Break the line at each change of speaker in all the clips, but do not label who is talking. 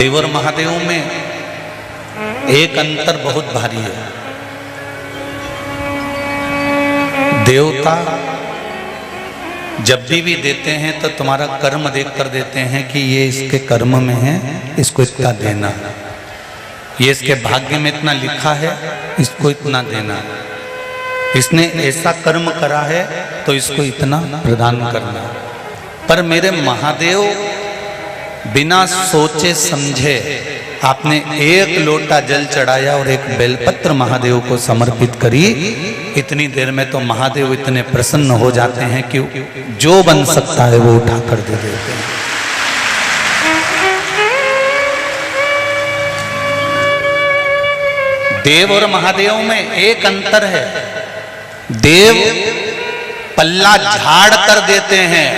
देव और महादेव में एक अंतर बहुत भारी है। देवता जब भी देते हैं तो तुम्हारा कर्म देख कर देते हैं कि ये इसके कर्म में है, इसको इतना देना, ये इसके भाग्य में इतना लिखा है, इसको इतना देना, इसने ऐसा कर्म करा है तो इसको इतना प्रदान करना। पर मेरे महादेव बिना सोचे समझे आपने एक लोटा जल चढ़ाया और एक बेलपत्र महादेव को समर्पित करी, इतनी देर में तो महादेव इतने प्रसन्न हो जाते हैं कि जो बन सकता है वो उठा कर दे देते हैं। देव और महादेव में एक अंतर है, देव पल्ला झाड़ कर देते हैं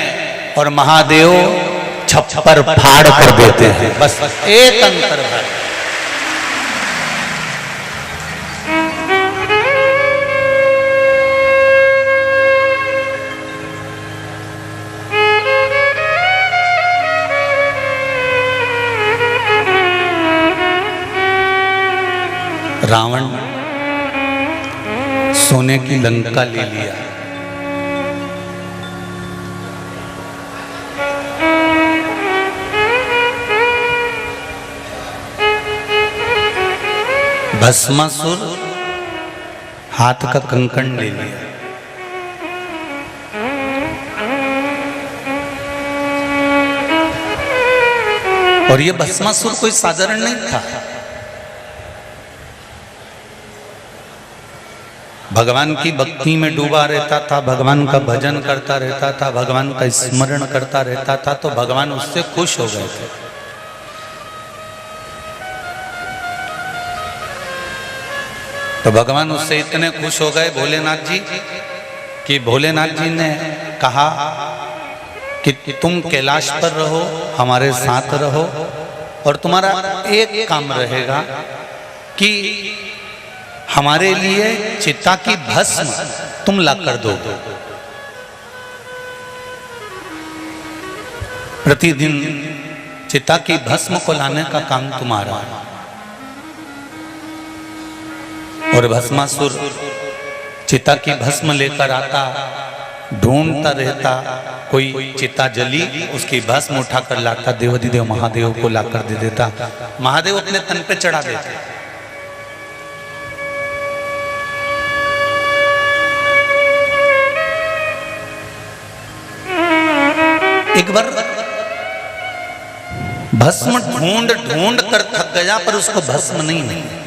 और महादेव छप्पर फाड़ कर देते हैं, बस एक अंतर है। रावण सोने की लंका ले लिया, भस्मासुर हाथ का कंकण ले लिया, और ये भस्मासुर कोई साधारण नहीं था। भगवान की भक्ति में डूबा रहता था, भगवान का भजन करता रहता था, भगवान का स्मरण करता रहता था, तो भगवान उससे खुश हो गए थे। तो भगवान उससे इतने खुश हो गए भोलेनाथ जी कि भोलेनाथ जी ने कहा कि तुम कैलाश पर रहो, हमारे साथ रहो, और तुम्हारा एक काम रहेगा कि हमारे लिए चिता की भस्म तुम ला कर दो। प्रतिदिन चिता की भस्म को लाने का काम तुम्हारा है। और भस्मासुर चिता की भस्म लेकर आता, ढूंढता रहता, कोई चिता जली, उसकी भस्म उठाकर लाता, देवाधिदेव महादेव को लाकर दे देता। महादेव अपने तन पे चढ़ा देते। एक बार भस्म ढूंढ ढूंढ कर थक गया, पर उसको भस्म नहीं मिली।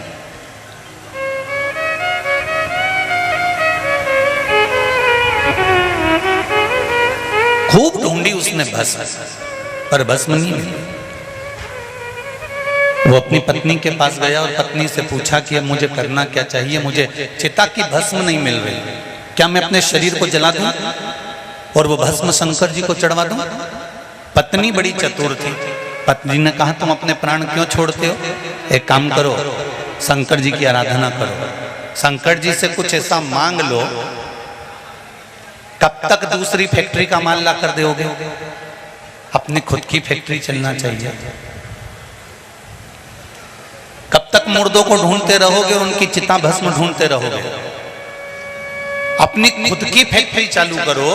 खूब ढूंढी उसने भस्म, पर भस्म नहीं मिली। वो अपनी पत्नी के पास गया और पत्नी से पूछा कि अब मुझे करना क्या चाहिए, मुझे चिता की भस्म नहीं मिल रही, क्या मैं अपने शरीर को जला दूं और वो भस्म शंकर जी को चढ़वा दूं? पत्नी बड़ी चतुर थी। पत्नी ने कहा तुम अपने प्राण क्यों छोड़ते हो, एक काम करो, शंकर जी की आराधना करो, शंकर जी से कुछ ऐसा मांग लो, कब तक दूसरी फैक्ट्री का माल ला कर दोगे, अपनी खुद की फैक्ट्री चलना चाहिए। कब तक मुर्दों को ढूंढते रहोगे और उनकी चिता भस्म ढूंढते रहोगे, अपनी खुद की फैक्ट्री चालू करो।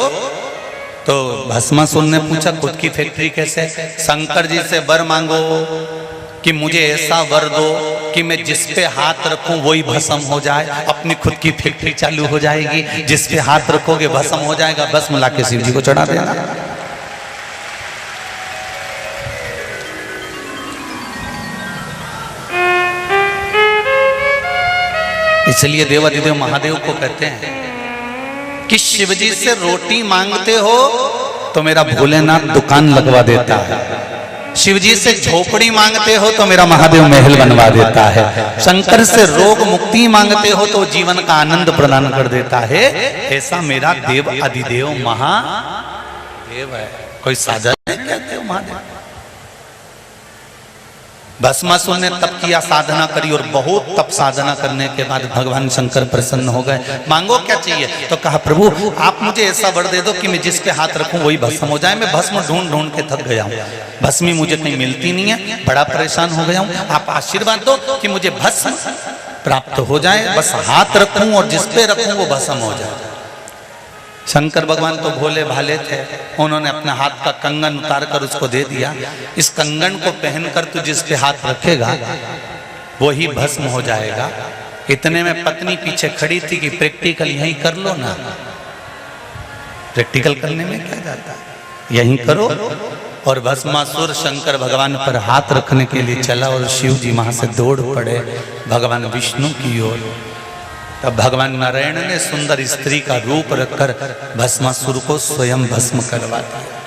तो भस्मासुर ने पूछा खुद की फैक्ट्री कैसे? शंकर जी से वर मांगो कि मुझे ऐसा वर दो कि मैं जिस पे हाथ रखूं वही भस्म हो जाए, अपनी खुद की फैक्ट्री चालू हो जाएगी, जिस पे हाथ रखोगे भस्म हो जाएगा, भस्म लाके शिव जी को चढ़ा देना। इसलिए देवाधिदेव महादेव को कहते हैं कि शिव जी से रोटी मांगते हो तो मेरा भोलेनाथ दुकान लगवा देता है, शिव जी से झोपड़ी मांगते हो तो मेरा महादेव महल बनवा देता है, शंकर से रोग मुक्ति मांगते हो तो जीवन का आनंद प्रदान कर देता है। ऐसा मेरा देव अधिदेव महादेव है, कोई साझा नहीं कहते हो महादेव। भस्मासुर ने तप किया, साधना करी और बहुत तप साधना करने के बाद भगवान शंकर प्रसन्न हो गए। मांगो क्या चाहिए? तो कहा प्रभु आप मुझे ऐसा वर दे दो कि मैं जिस पे हाथ रखूं वही भस्म हो जाए। मैं भस्म ढूंढ ढूंढ के थक गया हूं, भस्मी मुझे कहीं मिलती नहीं है, बड़ा परेशान हो गया हूं। आप आशीर्वाद दो कि मुझे भस्म प्राप्त हो जाए, बस हाथ रखूं और जिस पे रखूं वो भस्म हो जाए। शंकर भगवान तो भोले भाले थे, उन्होंने अपने हाथ का कंगन उतार कर उसको दे दिया। इस कंगन को पहनकर तू जिस पे हाथ रखेगा वही भस्म हो जाएगा। इतने में पत्नी पीछे खड़ी थी कि प्रैक्टिकल यहीं कर लो ना, प्रैक्टिकल करने में क्या जाता है, यहीं करो। और भस्मासुर शंकर भगवान पर हाथ रखने के लिए चला और शिव जी वहां से दौड़ पड़े भगवान विष्णु की ओर। तब भगवान नारायण ने सुंदर स्त्री का रूप रखकर भस्मासुर को स्वयं भस्म करवा दिया।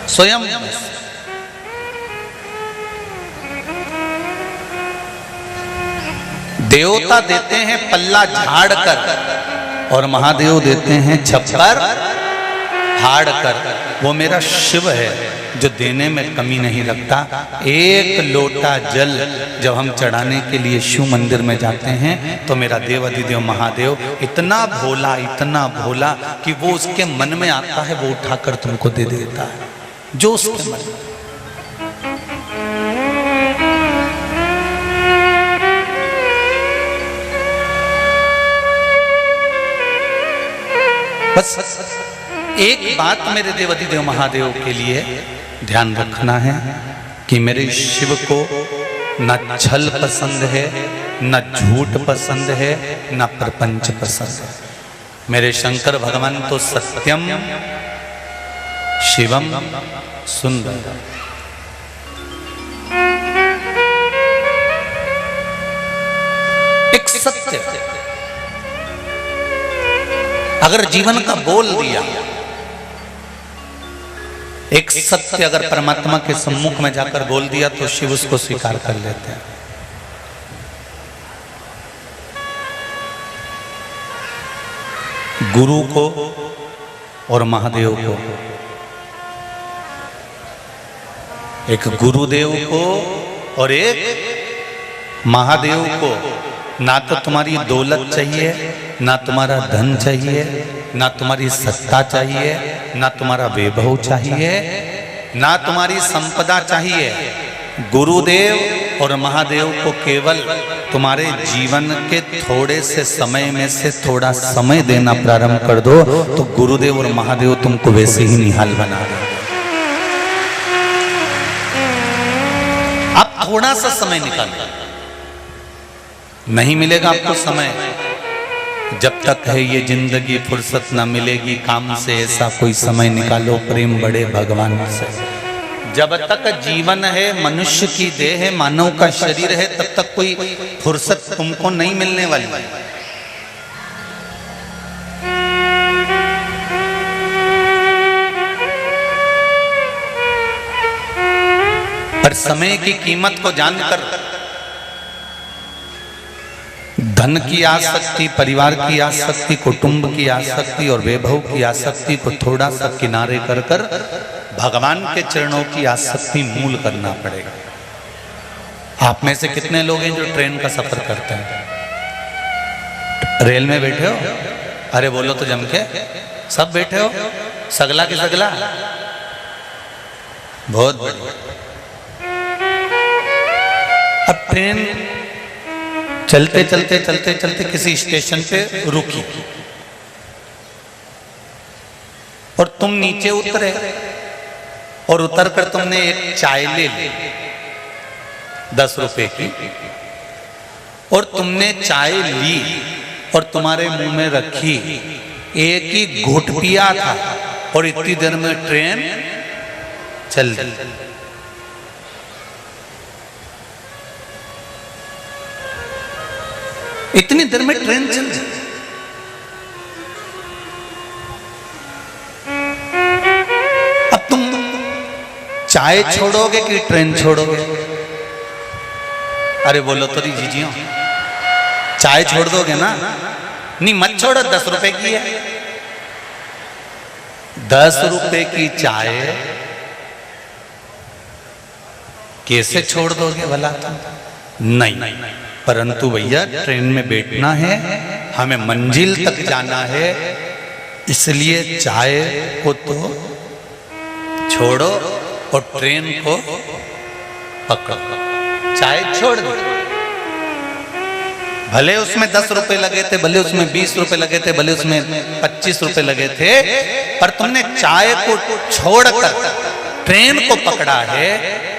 स्वयं देवता देते हैं पल्ला झाड़ कर और महादेव देते हैं छप्पर फाड़ कर। वो मेरा शिव है जो देने में कमी नहीं रखता। एक लोटा जल जब हम चढ़ाने के लिए शिव मंदिर में जाते हैं तो मेरा देव अधिदेव महादेव इतना भोला कि वो उसके मन में आता है वो उठाकर तुमको दे देता है जो उसके मन में। बस एक बात मेरे देव अधिदेव महादेव के लिए ध्यान रखना है कि मेरे शिव को न छल पसंद है, न झूठ पसंद है, न प्रपंच पसंद है। मेरे शंकर भगवान तो सत्यम शिवम सुंदर। एक सत्य अगर जीवन का बोल दिया, एक सत्य अगर परमात्मा के सम्मुख में जाकर बोल दिया तो शिव उसको स्वीकार कर लेते हैं। गुरु को और महादेव को, एक गुरुदेव को और एक महादेव को, ना तो तुम्हारी दौलत चाहिए, ना तुम्हारा धन चाहिए, ना तुम्हारी सत्ता चाहिए, ना तुम्हारा वैभव चाहिए, ना तुम्हारी संपदा चाहिए। गुरुदेव और महादेव को केवल तुम्हारे जीवन के थोड़े से समय में से थोड़ा समय देना प्रारंभ कर दो तो गुरुदेव और महादेव तुमको वैसे ही निहाल बना देंगे। आप थोड़ा सा समय निकालो, नहीं मिलेगा आपको समय। जब तक है ये जिंदगी फुर्सत ना मिलेगी काम से, ऐसा कोई समय निकालो प्रेम बढ़े भगवान से। जब तक जीवन है, मनुष्य की देह है, मानव का शरीर है, तब तक कोई फुर्सत तुमको नहीं मिलने वाली। पर समय की कीमत को जानकर धन की आसक्ति, परिवार की आसक्ति, कुटुंब की आसक्ति और वैभव की आसक्ति को थोड़ा सा किनारे कर कर भगवान के चरणों की आसक्ति मूल करना पड़ेगा। आप में से कितने लोग हैं जो ट्रेन का सफर करते हैं? रेल में बैठे हो? अरे बोलो तो जम के, सब बैठे हो? सगला के सगला, बहुत बढ़िया। अब ट्रेन चलते चलते चलते चलते किसी स्टेशन पे रुकी और तुम नीचे उतरे और उतरकर तुमने एक चाय ले ली 10 रुपए की, और तुमने चाय ली और तुम्हारे मुंह में रखी, एक ही घूंट पिया था और इतनी देर में ट्रेन चल दी। इतनी देर में ट्रेन चल दी। अब तुम चाय छोड़ोगे कि ट्रेन छोड़ोगे? अरे बोलो तो जीजियो, चाय छोड़ दोगे ना? नहीं मत छोड़ो, 10 रुपए की है। 10 रुपए की चाय कैसे छोड़ दोगे भला तुम? नहीं, परंतु भैया ट्रेन में बैठना है, हमें मंजिल तक जाना है, इसलिए चाय को तो छोड़ो और ट्रेन को पकड़ो। चाय छोड़ दो, भले उसमें 10 रुपए लगे थे, भले उसमें 20 रुपए लगे थे, भले उसमें 25 रुपए लगे थे, पर तुमने चाय को छोड़कर ट्रेन को पकड़ा है,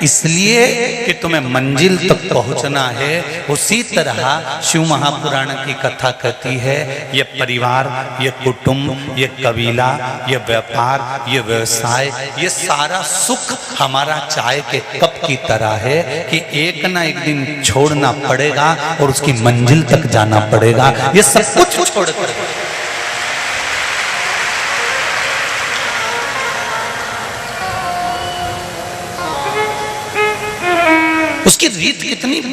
इसलिए कि तुम्हें मंजिल तक पहुंचना है। उसी तरह शिव महापुराण की कथा कहती है, ये परिवार, ये कुटुंब, ये कबीला, ये व्यापार, ये व्यवसाय, ये सारा सुख हमारा चाय के कप की तरह है कि एक ना एक दिन छोड़ना पड़ेगा और उसकी मंजिल तक जाना पड़ेगा। ये सब कुछ छोड़कर उसकी रीत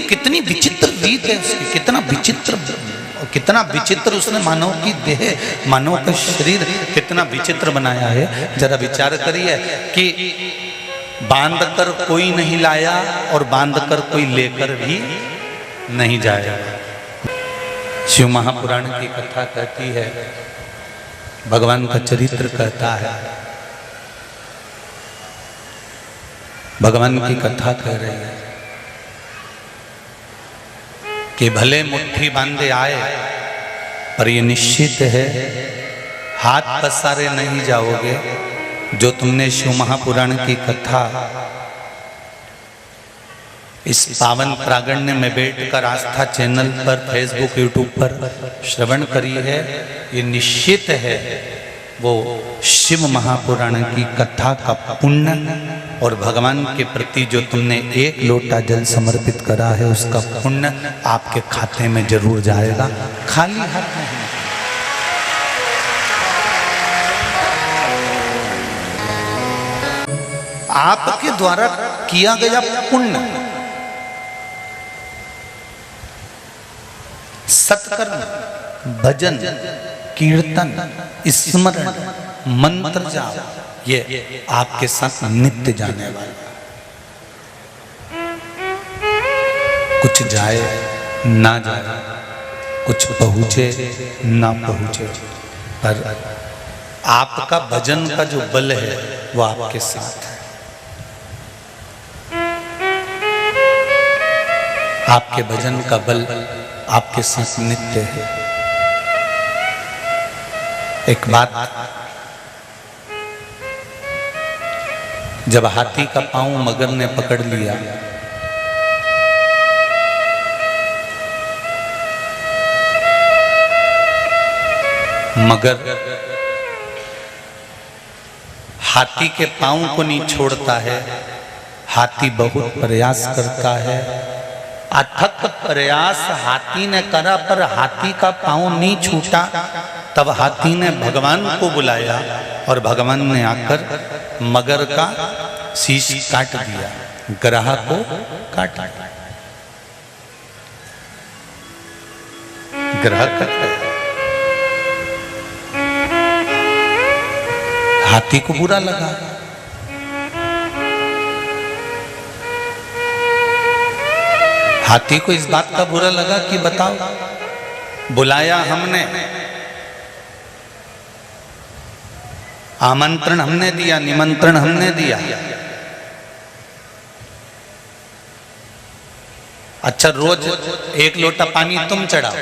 कितनी विचित्र रीत है उसकी, कितना विचित्र उसने मानव की देह, मानव का शरीर कितना विचित्र बनाया है। जरा विचार करिए कि बांध कर कोई नहीं लाया और बांध कर कोई लेकर भी नहीं जाएगा। शिव महापुराण की कथा कहती है, भगवान का चरित्र कहता है, भगवान की कथा कह रही है कि भले मुट्ठी बांधे आए, पर ये निश्चित है हाथ पसारे नहीं जाओगे। जो तुमने शिव महापुराण की कथा इस पावन प्रागण्य में बैठकर आस्था चैनल पर, फेसबुक, यूट्यूब पर श्रवण करी है, ये निश्चित है वो शिव महापुराण की कथा का पुण्य और भगवान के प्रति जो तुमने एक लोटा जल समर्पित करा है उसका पुण्य आपके खाते में जरूर जाएगा, खाली हाथ नहीं। आपके द्वारा किया गया पुण्य, सत्कर्म, भजन, कीर्तन, स्मरण, मंत्र जाप, ये आपके साथ नित्य जाने वाला। कुछ जाए ना जाए, कुछ पहुंचे ना पहुंचे, पर आपका भजन का जो बल है वो आपके साथ है। आपके भजन का बल आपके साथ नित्य है। एक बात, जब हाथी का पांव मगर ने पकड़ लिया, मगर हाथी के पांव को नहीं छोड़ता है। हाथी बहुत प्रयास करता है, अथक प्रयास हाथी ने करा, पर हाथी का पांव नहीं छूटा। तब हाथी ने भगवान को बुलाया और भगवान ने आकर मगर का शीश काट दिया, ग्राह को काट दिया, ग्राह कट गया। हाथी को बुरा लगा, हाथी को इस बात का बुरा लगा कि बताओ, बुलाया हमने, आमंत्रण हमने दिया, निमंत्रण हमने दिया, अच्छा रोज एक लोटा पानी तुम चढ़ाओ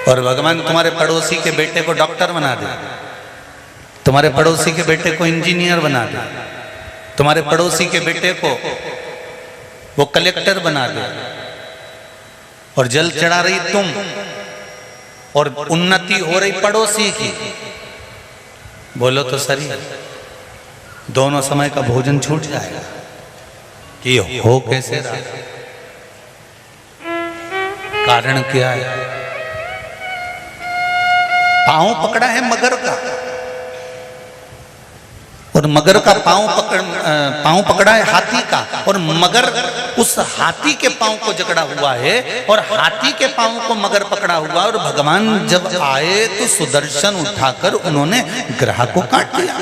और भगवान तुम्हारे पड़ोसी के बेटे को डॉक्टर बना दे, तुम्हारे पड़ोसी के बेटे को इंजीनियर बना दे, तुम्हारे पड़ोसी के बेटे को वो कलेक्टर बना दे, और जल चढ़ा रही तुम और उन्नति हो रही पड़ोसी की। बोलो तो सही, दोनों समय का भोजन छूट जाएगा कि हो कैसे रहा? कारण क्या है? पांव पकड़ा है मगर का और और मगर का पांव पकड़ा है हाथी का, और मगर उस हाथी के पांव को जकड़ा हुआ है और हाथी के पांव को मगर पकड़ा हुआ। और भगवान जब आए तो सुदर्शन उठाकर उन्होंने ग्रह को काट दिया,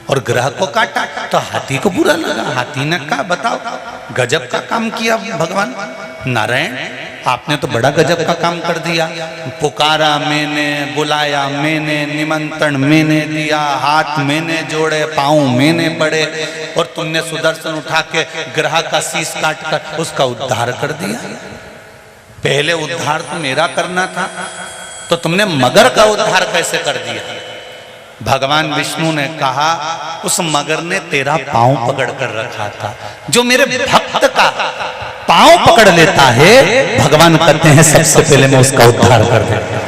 और ग्रह को काटा तो हाथी को बुरा लगा। हाथी ने कहा बताओ गजब का काम किया भगवान नारायण, आपने तो बड़ा गजब का काम कर दिया। पुकारा मैंने, बुलाया मैंने, निमंत्रण मैंने दिया, हाथ मैंने जोड़े, पांव मैंने पड़े, और तुमने सुदर्शन उठा के ग्रह का शीश काट कर उसका उद्धार कर दिया। पहले उद्धार तो मेरा करना था, तो तुमने मगर का उद्धार कैसे कर दिया? भगवान विष्णु ने कहा उस मगर ने तेरा पांव पकड़ कर रखा था। जो मेरे भक्त का पांव पकड़ लेता है, भगवान कहते हैं सबसे पहले मैं उसका उद्धार कर देता।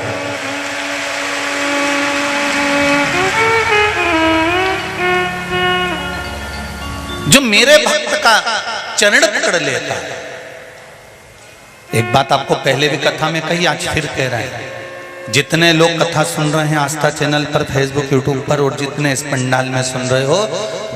जो मेरे भक्त का चरण पकड़ लेता है। एक बात आपको पहले भी कथा में कही, आज फिर कह रहे हैं, जितने लोग कथा सुन रहे हैं आस्था चैनल पर, फेसबुक, यूट्यूब पर, और जितने इस पंडाल में सुन रहे हो,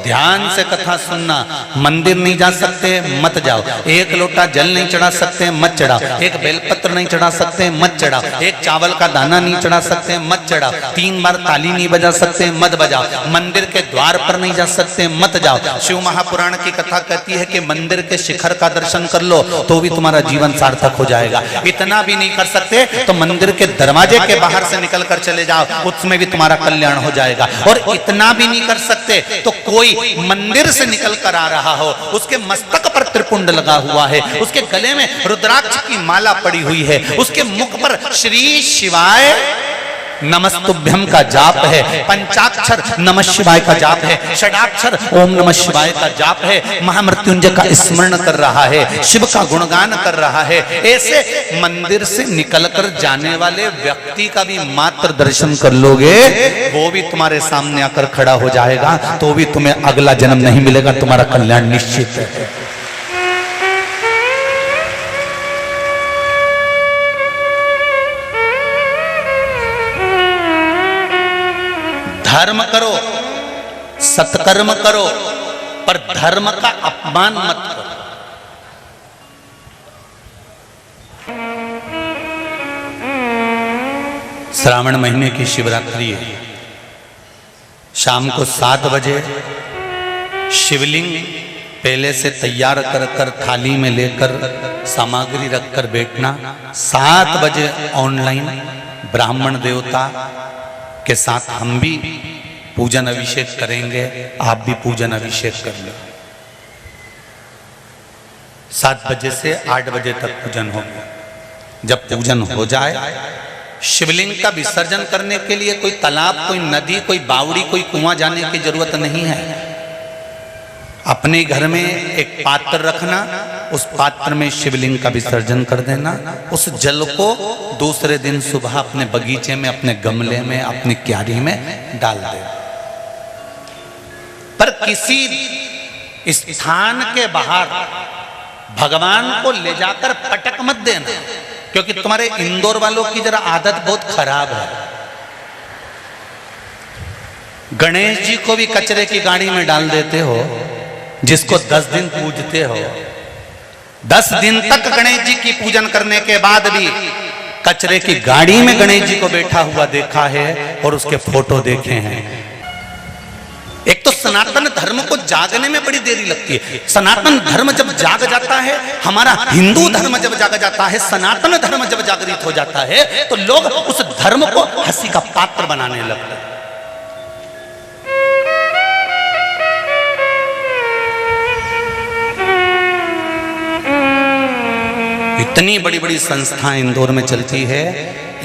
ध्यान से कथा सुनना। मंदिर नहीं जा सकते मत जाओ, एक लोटा जल नहीं चढ़ा सकते मत चढ़ाओ, एक बेलपत्र नहीं चढ़ा सकते मत चढ़ाओ, एक चावल का दाना नहीं चढ़ा सकते मत चढ़ाओ, 3 बार ताली नहीं बजा सकते मत बजाओ, मंदिर के द्वार पर नहीं जा सकते मत जाओ। शिव महापुराण की कथा कहती है कि मंदिर के शिखर का दर्शन कर लो तो भी तुम्हारा जीवन सार्थक हो जाएगा। इतना भी नहीं कर सकते तो मंदिर के दरवाजे के बाहर से निकल कर चले जाओ, उसमें भी तुम्हारा कल्याण हो जाएगा। और इतना भी नहीं कर सकते तो कोई मंदिर से निकल कर आ रहा हो, उसके मस्तक पर त्रिपुंड लगा हुआ है, उसके गले में रुद्राक्ष की माला पड़ी हुई है, उसके मुख पर श्री शिवाय नमस्तुभ्यम का जाप है, पंचाक्षर नमः शिवाय का जाप है, षडाक्षर ओम नमः शिवाय का जाप है, महामृत्युंजय का स्मरण कर रहा है, शिव का गुणगान कर रहा है। ऐसे मंदिर से निकलकर जाने वाले व्यक्ति का भी मात्र दर्शन कर लोगे, वो भी तुम्हारे सामने आकर खड़ा हो जाएगा, तो भी तुम्हें अगला जन्म नहीं मिलेगा, तुम्हारा कल्याण निश्चित है। धर्म करो, सत्कर्म करो, पर धर्म का अपमान मत करो। श्रावण महीने की शिवरात्रि है। शाम को 7 बजे शिवलिंग पहले से तैयार कर थाली में लेकर सामग्री रखकर बैठना। 7 बजे ऑनलाइन ब्राह्मण देवता के साथ हम भी पूजन अभिषेक करेंगे, आप भी पूजन अभिषेक कर लो। 7 बजे से 8 बजे तक पूजन होगा। जब पूजन हो जाए, शिवलिंग का विसर्जन करने के लिए कोई तालाब, कोई नदी, कोई बावड़ी, कोई कुआं जाने की जरूरत नहीं है। अपने घर में एक पात्र रखना, उस पात्र में शिवलिंग का विसर्जन कर देना। उस जल को दूसरे दिन सुबह अपने बगीचे में, अपने गमले में, अपनी क्यारी में डाल देना। पर किसी स्थान के बाहर भगवान को ले जाकर पटक मत देना, क्योंकि तुम्हारे इंदौर वालों की जरा आदत बहुत खराब है। गणेश जी को भी कचरे की गाड़ी में डाल देते हो, जिसको 10 दिन पूजते हो। 10 दिन तक गणेश जी की पूजन करने के बाद भी कचरे की गाड़ी में गणेश जी को बैठा हुआ देखा है और उसके फोटो देखे हैं। एक तो सनातन धर्म को जागने में बड़ी देरी लगती है। सनातन धर्म जब जाग जाता है, हमारा हिंदू धर्म जब जाग जाता है, सनातन धर्म जब जागृत हो जाता है, तो लोग उस धर्म को हंसी का पात्र बनाने लगते हैं। इतनी बड़ी बड़ी संस्थाएं इंदौर में चलती है,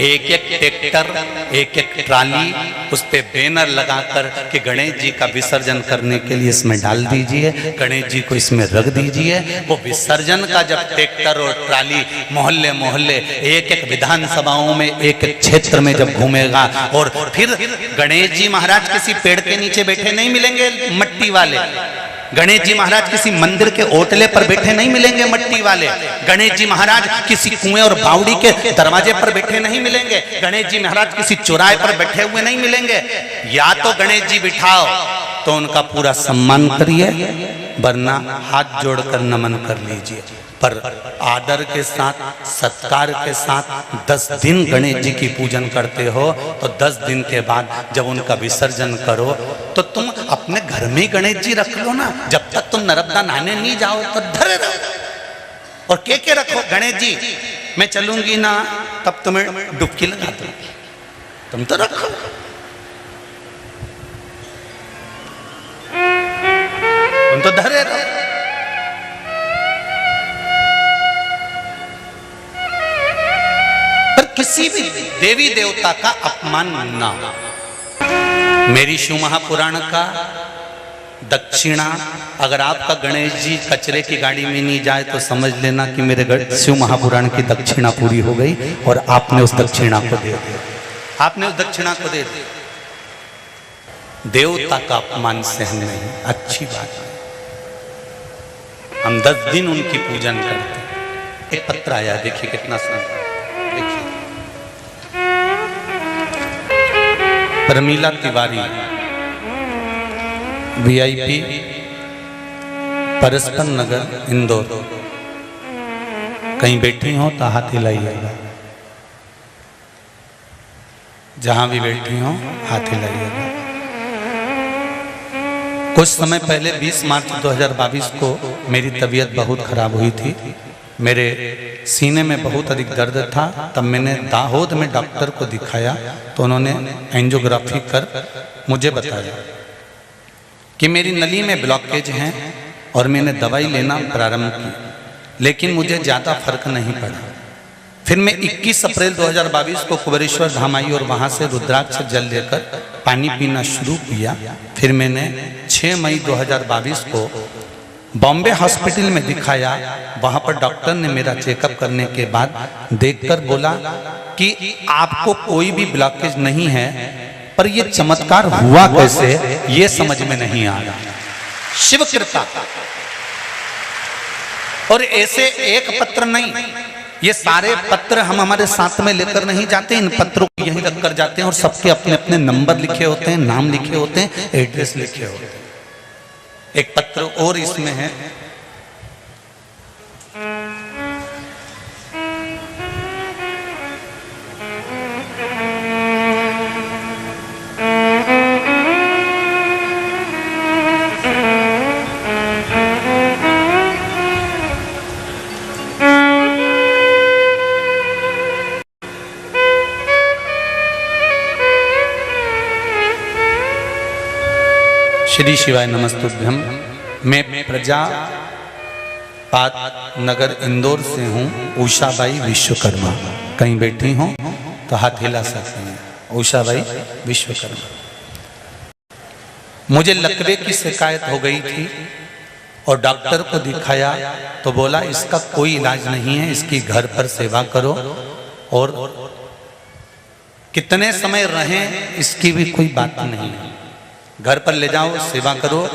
एक एक ट्रैक्टर, एक एक ट्राली, उस पे बैनर लगाकर कि गणेश जी का विसर्जन करने के लिए इसमें डाल दीजिए, गणेश जी को इसमें रख दीजिए। वो विसर्जन का जब ट्रैक्टर और ट्राली मोहल्ले मोहल्ले, एक एक विधानसभाओं में, एक एक क्षेत्र में जब घूमेगा, और फिर गणेश जी महाराज किसी पेड़ के नीचे बैठे नहीं मिलेंगे मट्टी वाले, गणेश जी महाराज किसी मंदिर के ओटले पर बैठे नहीं मिलेंगे मट्टी वाले, गणेश जी महाराज किसी कुएं और बावड़ी के दरवाजे पर बैठे नहीं मिलेंगे, गणेश जी महाराज किसी चौराहे पर बैठे हुए नहीं मिलेंगे। या तो गणेश जी बिठाओ तो उनका पूरा सम्मान करिए, वरना हाथ जोड़कर नमन कर लीजिए। पर आदर के साथ, सत्कार के साथ 10 दिन गणेश जी की पूजन करते हो, तो 10 दिन के बाद जब उनका विसर्जन करो तो तुम अपने घर में ही गणेश जी रख लो ना। जब तक तुम नर्मदा नहाने नहीं जाओ तो धरे रहो और के रखो, गणेश जी मैं चलूंगी ना तब तुम्हें डुबकी लगा दूंगी, तुम तो रखो। तुम तो धरे रहो। पर किसी भी देवी देवता का अपमान ना हो। मेरी शिव महापुराण का दक्षिणा, अगर आपका गणेश जी कचरे की गाड़ी में नहीं जाए तो समझ लेना कि मेरे शिव महापुराण की दक्षिणा पूरी हो गई और आपने उस दक्षिणा को दे दिया। आपने उस दक्षिणा को दे दिया। देवता का अपमान सहन नहीं, अच्छी बात है। हम 10 दिन उनकी पूजन करते हैं। एक पत्र आया, देखिए कितना सुंदर, देखिए। प्रमीला तिवारी, VIP, परस्पर नगर, इंदौर। कहीं बैठी हो तो हाथ हिलाइएगा, जहां भी बैठी हो हाथ हिलाइएगा। कुछ समय पहले 20 मार्च 2022 को मेरी तबीयत बहुत खराब हुई थी। मेरे सीने में बहुत अधिक दर्द था। तब मैंने दाहोद में डॉक्टर को दिखाया तो उन्होंने एंजियोग्राफी कर मुझे बताया कि मेरी नली में ब्लॉकेज है और मैंने दवाई लेना प्रारंभ की, लेकिन मुझे ज़्यादा फर्क नहीं पड़ा। फिर मैं 21 अप्रैल 2022 को कुबेरेश्वर धाम आई और वहाँ से रुद्राक्ष जल लेकर पानी पीना शुरू किया। फिर मैंने 6 मई 2022 को बॉम्बे हॉस्पिटल में दिखाया। वहाँ पर डॉक्टर ने मेरा चेकअप करने के बाद देखकर बोला कि आपको कोई भी ब्लॉकेज नहीं है, पर ये चमत्कार हुआ कैसे ये समझ में नहीं आ रहा। शिव कृपा। और ऐसे एक पत्र नहीं, ये सारे पत्र हम हमारे साथ में लेकर नहीं जाते। इन पत्रों को यहीं रख कर जाते हैं और सबके अपने अपने नंबर लिखे होते हैं, नाम लिखे होते हैं, एड्रेस लिखे होते हैं। एक पत्र और इसमें है, श्री शिवाय नमस्तुभ्यम। मैं प्रजापात नगर इंदौर से हूँ, उषाबाई विश्वकर्मा। कहीं बैठी हो तो हाथ हिला सकते हैं, उषाबाई विश्वकर्मा। मुझे लकवे की शिकायत हो गई थी और डॉक्टर को दिखाया तो बोला इसका कोई इलाज नहीं है, इसकी घर पर सेवा करो और कितने समय रहें इसकी भी कोई बात नहीं है, घर पर ले जाओ सेवा करो,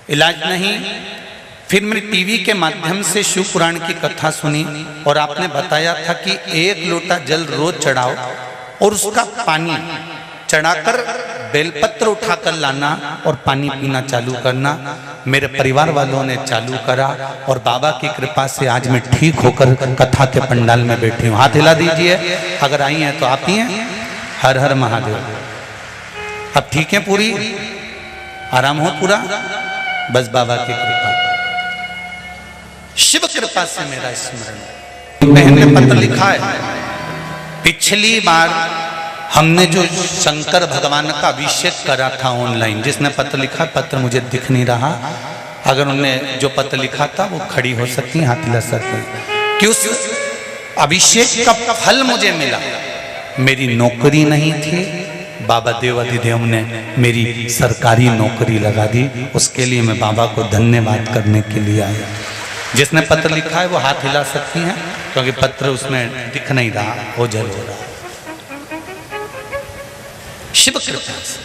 इलाज नहीं। फिर मैंने टीवी के माध्यम से शिव पुराण की कथा सुनी और आपने बताया था कि 1 लोटा जल रोज चढ़ाओ और उसका पानी चढ़ाकर बेलपत्र उठाकर लाना और पानी पीना चालू करना। मेरे परिवार वालों ने चालू करा और बाबा की कृपा से आज मैं ठीक होकर कथा के पंडाल में बैठी हूँ। हाथ हिला दीजिए अगर आई हैं तो आप ही हैं। हर हर महादेव। अब ठीक है, पूरी आराम हो पूरा, बस बाबा की कृपा, शिव कृपा से मेरा स्मरण। बहन ने पत्र लिखा है, पिछली बार हमने जो शंकर भगवान का अभिषेक करा था ऑनलाइन, जिसने पत्र लिखा, पत्र मुझे दिख नहीं रहा, अगर उन्होंने जो पत्र लिखा था वो खड़ी हो सकती है, हाथ हिला सकते हैं, कि उस अभिषेक का फल मुझे मिला। मेरी नौकरी नहीं थी, बाबा देवाधिदेव ने मेरी सरकारी नौकरी लगा दी। उसके लिए मैं बाबा को धन्यवाद करने के लिए आया। जिसने पत्र लिखा है वो हाथ हिला सकती हैं, क्योंकि पत्र उसमें दिख नहीं रहा, ओझल हो रहा। शिव कृपा से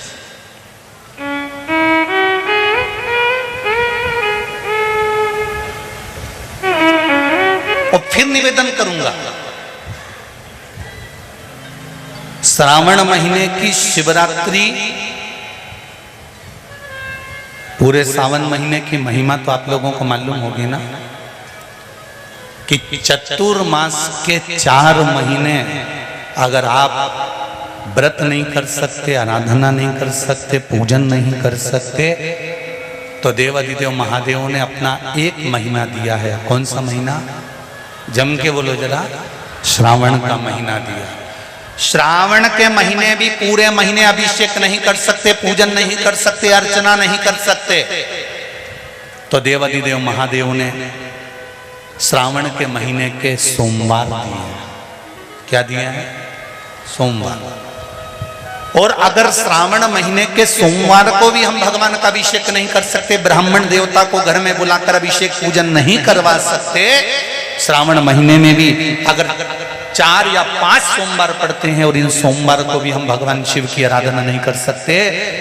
और फिर निवेदन करूंगा, श्रावण महीने की शिवरात्रि पूरे सावन महीने की महिमा तो आप लोगों को मालूम होगी ना, कि चतुर्मास के 4 महीने अगर आप व्रत नहीं कर सकते, आराधना नहीं कर सकते, पूजन नहीं कर सकते, तो देवाधिदेव महादेव ने अपना 1 महीना दिया है। कौन सा महीना? जम के बोलो जरा, श्रावण का महीना दिया। श्रावण के महीने भी पूरे महीने अभिषेक नहीं कर सकते, पूजन नहीं कर सकते, अर्चना नहीं कर सकते, तो देवाधिदेव महादेव ने श्रावण के महीने के सोमवार दिए। क्या दिया है? सोमवार। और अगर श्रावण महीने के सोमवार को भी हम भगवान का अभिषेक नहीं कर सकते, ब्राह्मण देवता को घर में बुलाकर अभिषेक पूजन नहीं करवा सकते, श्रावण महीने में भी अगर 4 या 5 सोमवार पड़ते हैं और इन सोमवार को भी हम भगवान शिव की आराधना नहीं कर सकते,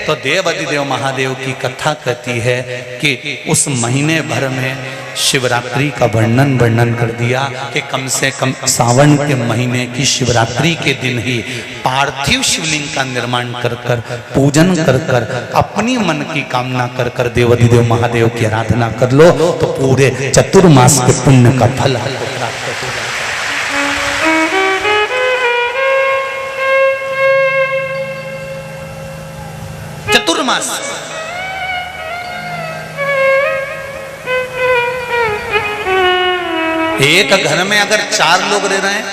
तो देवाधिदेव महादेव की कथा कहती है कि उस महीने भर में शिवरात्रि का वर्णन कर दिया कि कम से कम सावन के महीने की शिवरात्रि के दिन ही पार्थिव शिवलिंग का निर्माण कर कर, पूजन कर कर, अपनी मन की कामना कर कर देवाधिदेव महादेव की आराधना कर लो, तो पूरे चतुर्मास के पुण्य का फल आपको प्राप्त हो जाएगा। चतुर्मास एक घर में अगर 4 लोग रह रहे हैं,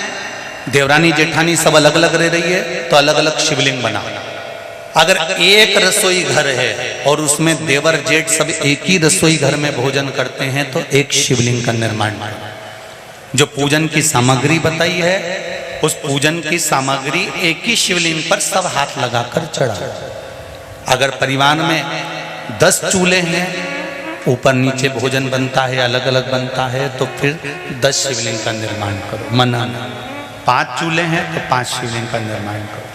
देवरानी जेठानी सब अलग अलग रह रही है, तो अलग अलग शिवलिंग बना। अगर एक रसोई घर है और उसमें देवर जेठ सब एक ही रसोई घर में भोजन करते हैं, तो एक शिवलिंग का निर्माण करो। जो पूजन की सामग्री बताई है, उस पूजन की सामग्री एक ही शिवलिंग पर सब हाथ लगाकर चढ़ा। अगर परिवार में 10 चूल्हे हैं, ऊपर नीचे भोजन बनता है, अलग अलग बनता है, तो फिर 10 शिवलिंग का निर्माण करो। मना 5 चूल्हे हैं तो 5 शिवलिंग का निर्माण करो।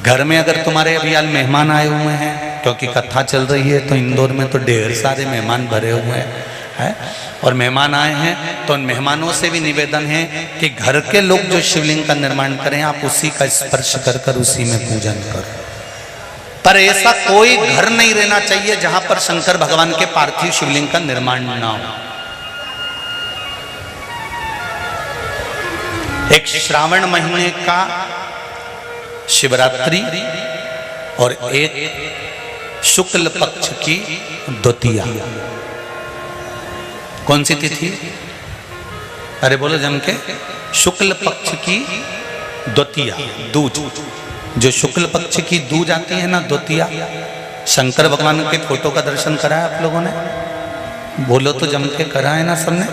घर में अगर तुम्हारे अभी आज मेहमान आए हुए हैं, क्योंकि कथा चल रही है, तो इंदौर में तो ढेर सारे मेहमान भरे हुए हैं, और मेहमान आए हैं, तो उन मेहमानों से भी निवेदन है कि घर के लोग जो शिवलिंग का निर्माण करें, आप उसी का स्पर्श कर कर उसी में पूजन करो। पर ऐसा कोई घर नहीं रहना चाहिए जहां पर शंकर भगवान के पार्थिव शिवलिंग का निर्माण ना हो। एक श्रावण महीने का शिवरात्रि और एक शुक्ल पक्ष की द्वितीया। कौन सी तिथि? अरे बोलो जम के। शुक्ल पक्ष की द्वितीया, दूज। जो शुक्ल पक्ष की दूज आती है ना, द्वितीया, शंकर भगवान के फोटो का दर्शन करा है आप लोगों ने? बोलो तो जम के करा है ना सबने?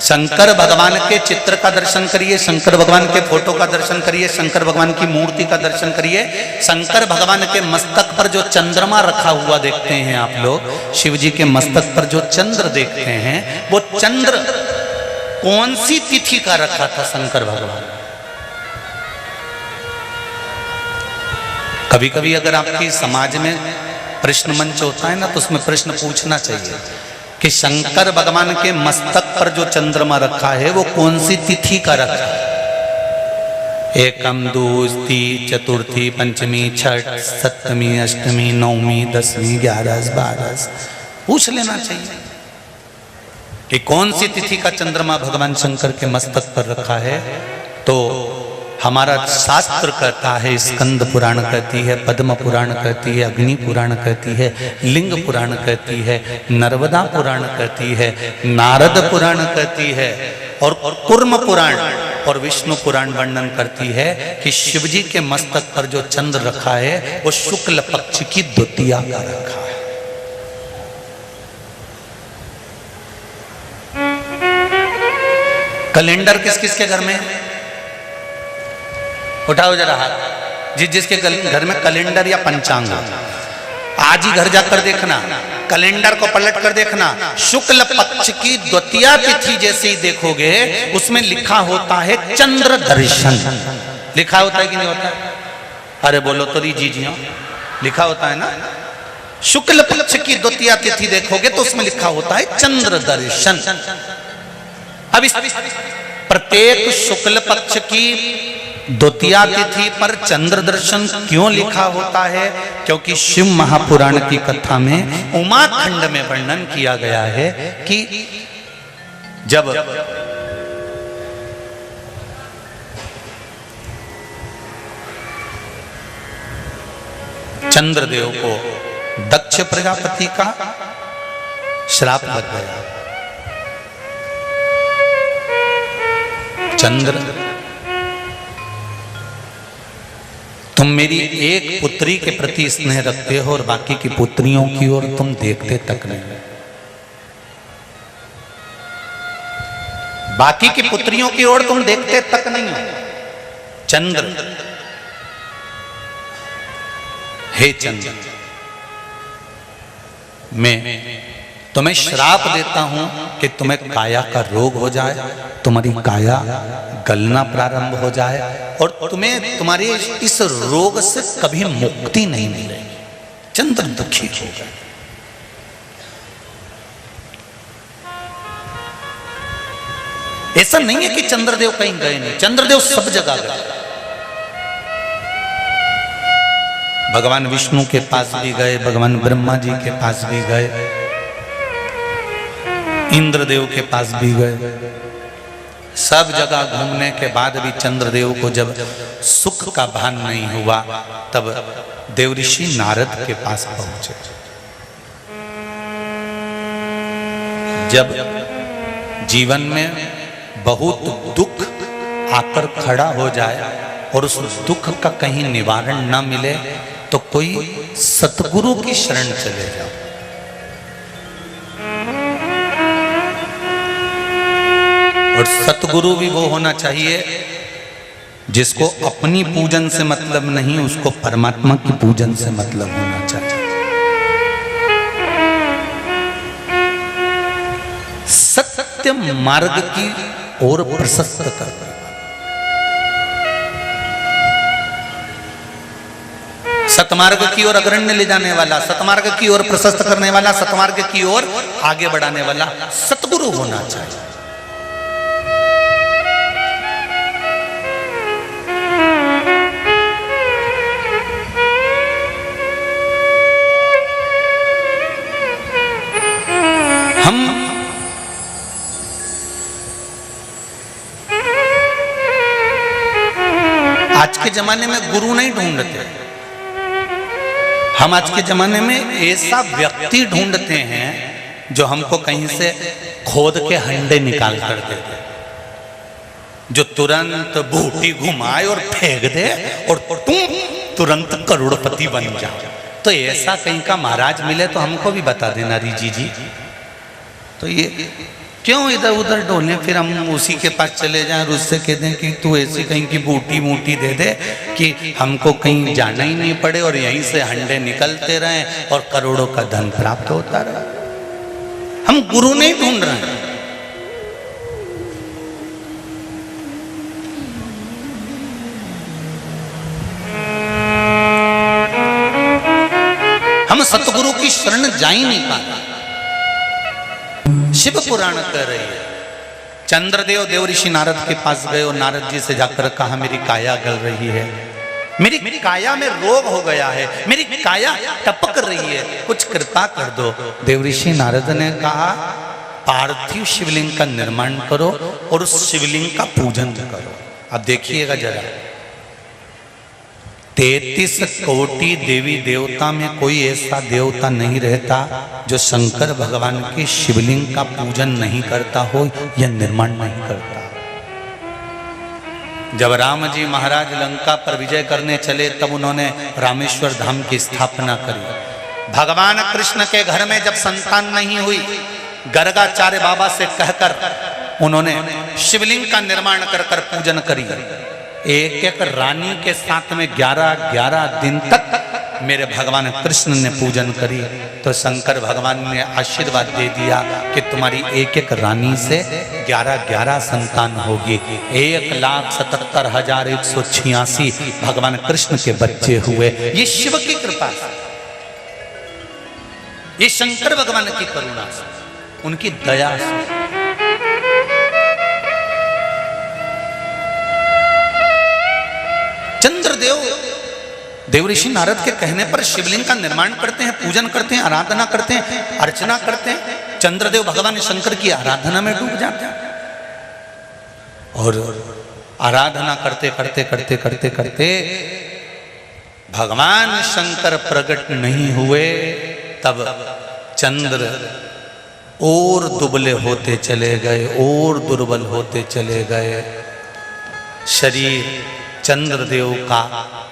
शंकर भगवान के चित्र का दर्शन करिए, शंकर भगवान के फोटो का दर्शन करिए, शंकर भगवान की मूर्ति का दर्शन करिए। शंकर भगवान के मस्तक पर जो चंद्रमा रखा हुआ देखते हैं आप लोग, शिव जी के मस्तक पर जो चंद्र देखते हैं, वो चंद्र कौन सी तिथि का रखा था शंकर भगवान? कभी कभी अगर आपकी समाज में प्रश्न मंच होता है ना, तो उसमें प्रश्न पूछना चाहिए कि शंकर भगवान के मस्तक पर जो चंद्रमा रखा है वो कौन सी तिथि का रखा है? एकम, दूसरी, चतुर्थी, पंचमी, छठ, सप्तमी, अष्टमी, नवमी, 10वीं, 11, 12 पूछ लेना चाहिए कि कौन सी तिथि का चंद्रमा भगवान शंकर के मस्तक पर रखा है। तो हमारा शास्त्र कहता है, स्कंद पुराण कहती है, पद्म पुराण कहती है, अग्नि पुराण कहती है, लिंग पुराण कहती है, नर्मदा पुराण कहती है, नारद पुराण कहती है, और कूर्म पुराण और विष्णु पुराण वर्णन करती है कि शिवजी के मस्तक पर जो चंद्र रखा है वो शुक्ल पक्ष की द्वितीया का रखा है। कैलेंडर किस किस के घर में है? उठाओ जरा हाथ। जिसके घर में कैलेंडर या पंचांग, आज ही घर जाकर देखना, कैलेंडर को पलट कर देखना, शुक्ल पक्ष की द्वितीया तिथि जैसे ही देखोगे उसमें लिखा होता है चंद्र दर्शन। लिखा होता है कि नहीं होता? अरे बोलो तो जी हाँ, लिखा होता है ना। शुक्ल पक्ष की द्वितीया तिथि देखोगे तो उसमें लिखा होता है चंद्र दर्शन। अब प्रत्येक शुक्ल पक्ष की द्वितीया तिथि पर चंद्र दर्शन क्यों लिखा होता है? क्योंकि शिव महापुराण की कथा में उमा खंड में वर्णन किया गया है कि जब चंद्रदेव को दक्ष प्रजापति का श्राप लग गया। चंद्र, तुम मेरी एक पुत्री के प्रति स्नेह रखते हो और बाकी की पुत्रियों की ओर तुम देखते तक नहीं। बाकी की पुत्रियों की ओर तुम देखते तक नहीं हो। चंद्र, हे चंद्र, मैं तुम्हें श्राप देता हूं कि तुम्हें काया का रोग हो जाए, तुम्हारी काया गलना प्रारंभ हो जाए और तुम्हें तुम्हारे इस रोग से कभी मुक्ति नहीं मिलेगी। चंद्र दुखी हो जाए। ऐसा नहीं है कि चंद्रदेव कहीं गए नहीं, चंद्रदेव सब जगह गए। भगवान विष्णु के पास भी गए, भगवान ब्रह्मा जी के पास भी गए, इंद्रदेव के पास भी गए। सब जगह घूमने के बाद भी चंद्रदेव को जब सुख का भान नहीं हुआ तब देवऋषि नारद के पास पहुंचे। जब जीवन में बहुत दुख आकर खड़ा हो जाए और उस दुख का कहीं निवारण न मिले तो कोई सतगुरु की शरण चले जाओ। और सतगुरु भी वो होना चाहिए जिसको अपनी पूजन से मतलब नहीं, उसको परमात्मा की पूजन से मतलब होना चाहिए। सत्य मार्ग की ओर प्रशस्त कर, सतमार्ग की ओर अग्रण्य ले जाने वाला, सतमार्ग की ओर प्रशस्त करने वाला, सतमार्ग की ओर आगे बढ़ाने वाला सतगुरु होना चाहिए। हम आज के जमाने में गुरु नहीं ढूंढते, हम आज के जमाने में ऐसा व्यक्ति ढूंढते हैं जो हमको कहीं से खोद के हंडे निकाल कर दे, जो तुरंत बूटी घुमाए और फेंक दे और तुम तुरंत करोड़पति बन जाओ। तो ऐसा कहीं का महाराज मिले तो हमको भी बता देना रिजी जी। तो ये क्यों इधर उधर डोले, फिर हम उसी के पास चले जाएं और उससे कह दें कि तू ऐसी कहीं की बूटी मूटी दे दे कि हमको कहीं जाना ही नहीं पड़े और यहीं से हंडे निकलते रहें और करोड़ों का धन प्राप्त होता रहे। हम गुरु नहीं ढूंढ रहे हैं, हम सतगुरु की शरण जा ही नहीं पाते। शिव पुराण कह रही है, चंद्रदेव देवऋषि नारद के पास गए और नारद जी से जाकर कहा मेरी काया गल रही है, मेरी काया में रोग हो गया है, मेरी काया टपक रही है, कुछ कृपा कर दो। देवऋषि नारद ने कहा पार्थिव शिवलिंग का निर्माण करो और उस शिवलिंग का पूजन करो। अब देखिएगा जरा, 33 कोटि देवी देवता में कोई ऐसा देवता नहीं रहता जो शंकर भगवान के शिवलिंग का पूजन नहीं करता हो या निर्माण नहीं करता। जब राम जी महाराज लंका पर विजय करने चले तब उन्होंने रामेश्वर धाम की स्थापना करी। भगवान कृष्ण के घर में जब संतान नहीं हुई, गर्गाचार्य बाबा से कहकर उन्होंने शिवलिंग का निर्माण कर कर पूजन करी। एक एक रानी के साथ में 11-11 दिन तक मेरे भगवान कृष्ण ने पूजन करी। तो शंकर भगवान ने आशीर्वाद दे दिया कि तुम्हारी एक एक रानी से 11-11 संतान होगी। 1,77,186 भगवान कृष्ण के बच्चे हुए। ये शिव की कृपा से, ये शंकर भगवान की करुणा से, उनकी दया से। चंद्रदेव देव ऋषि नारद के कहने पर शिवलिंग का निर्माण करते हैं, पूजन करते हैं, आराधना करते हैं, अर्चना करते हैं। चंद्रदेव भगवान शंकर की आराधना में डूब जाते हैं और आराधना करते करते करते करते करते भगवान शंकर प्रकट नहीं हुए, तब चंद्र और दुबले होते चले गए और दुर्बल होते चले गए। शरीर चंद्रदेव का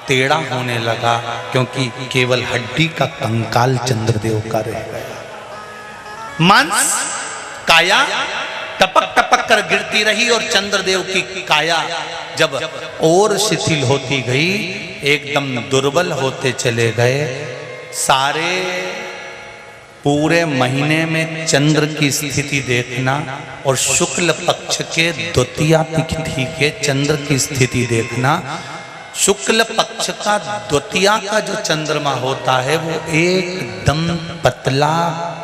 टेढ़ा होने लगा, क्योंकि केवल हड्डी का कंकाल चंद्रदेव का रह गया। मांस काया टपक टपक कर गिरती रही और चंद्रदेव की काया जब और शिथिल होती गई, एकदम दुर्बल होते चले गए। सारे पूरे महीने में चंद्र की स्थिति देखना और शुक्ल पक्ष के द्वितीया तिथि के चंद्र की स्थिति देखना। शुक्ल पक्ष का द्वितीया का जो चंद्रमा होता है वो एकदम पतला,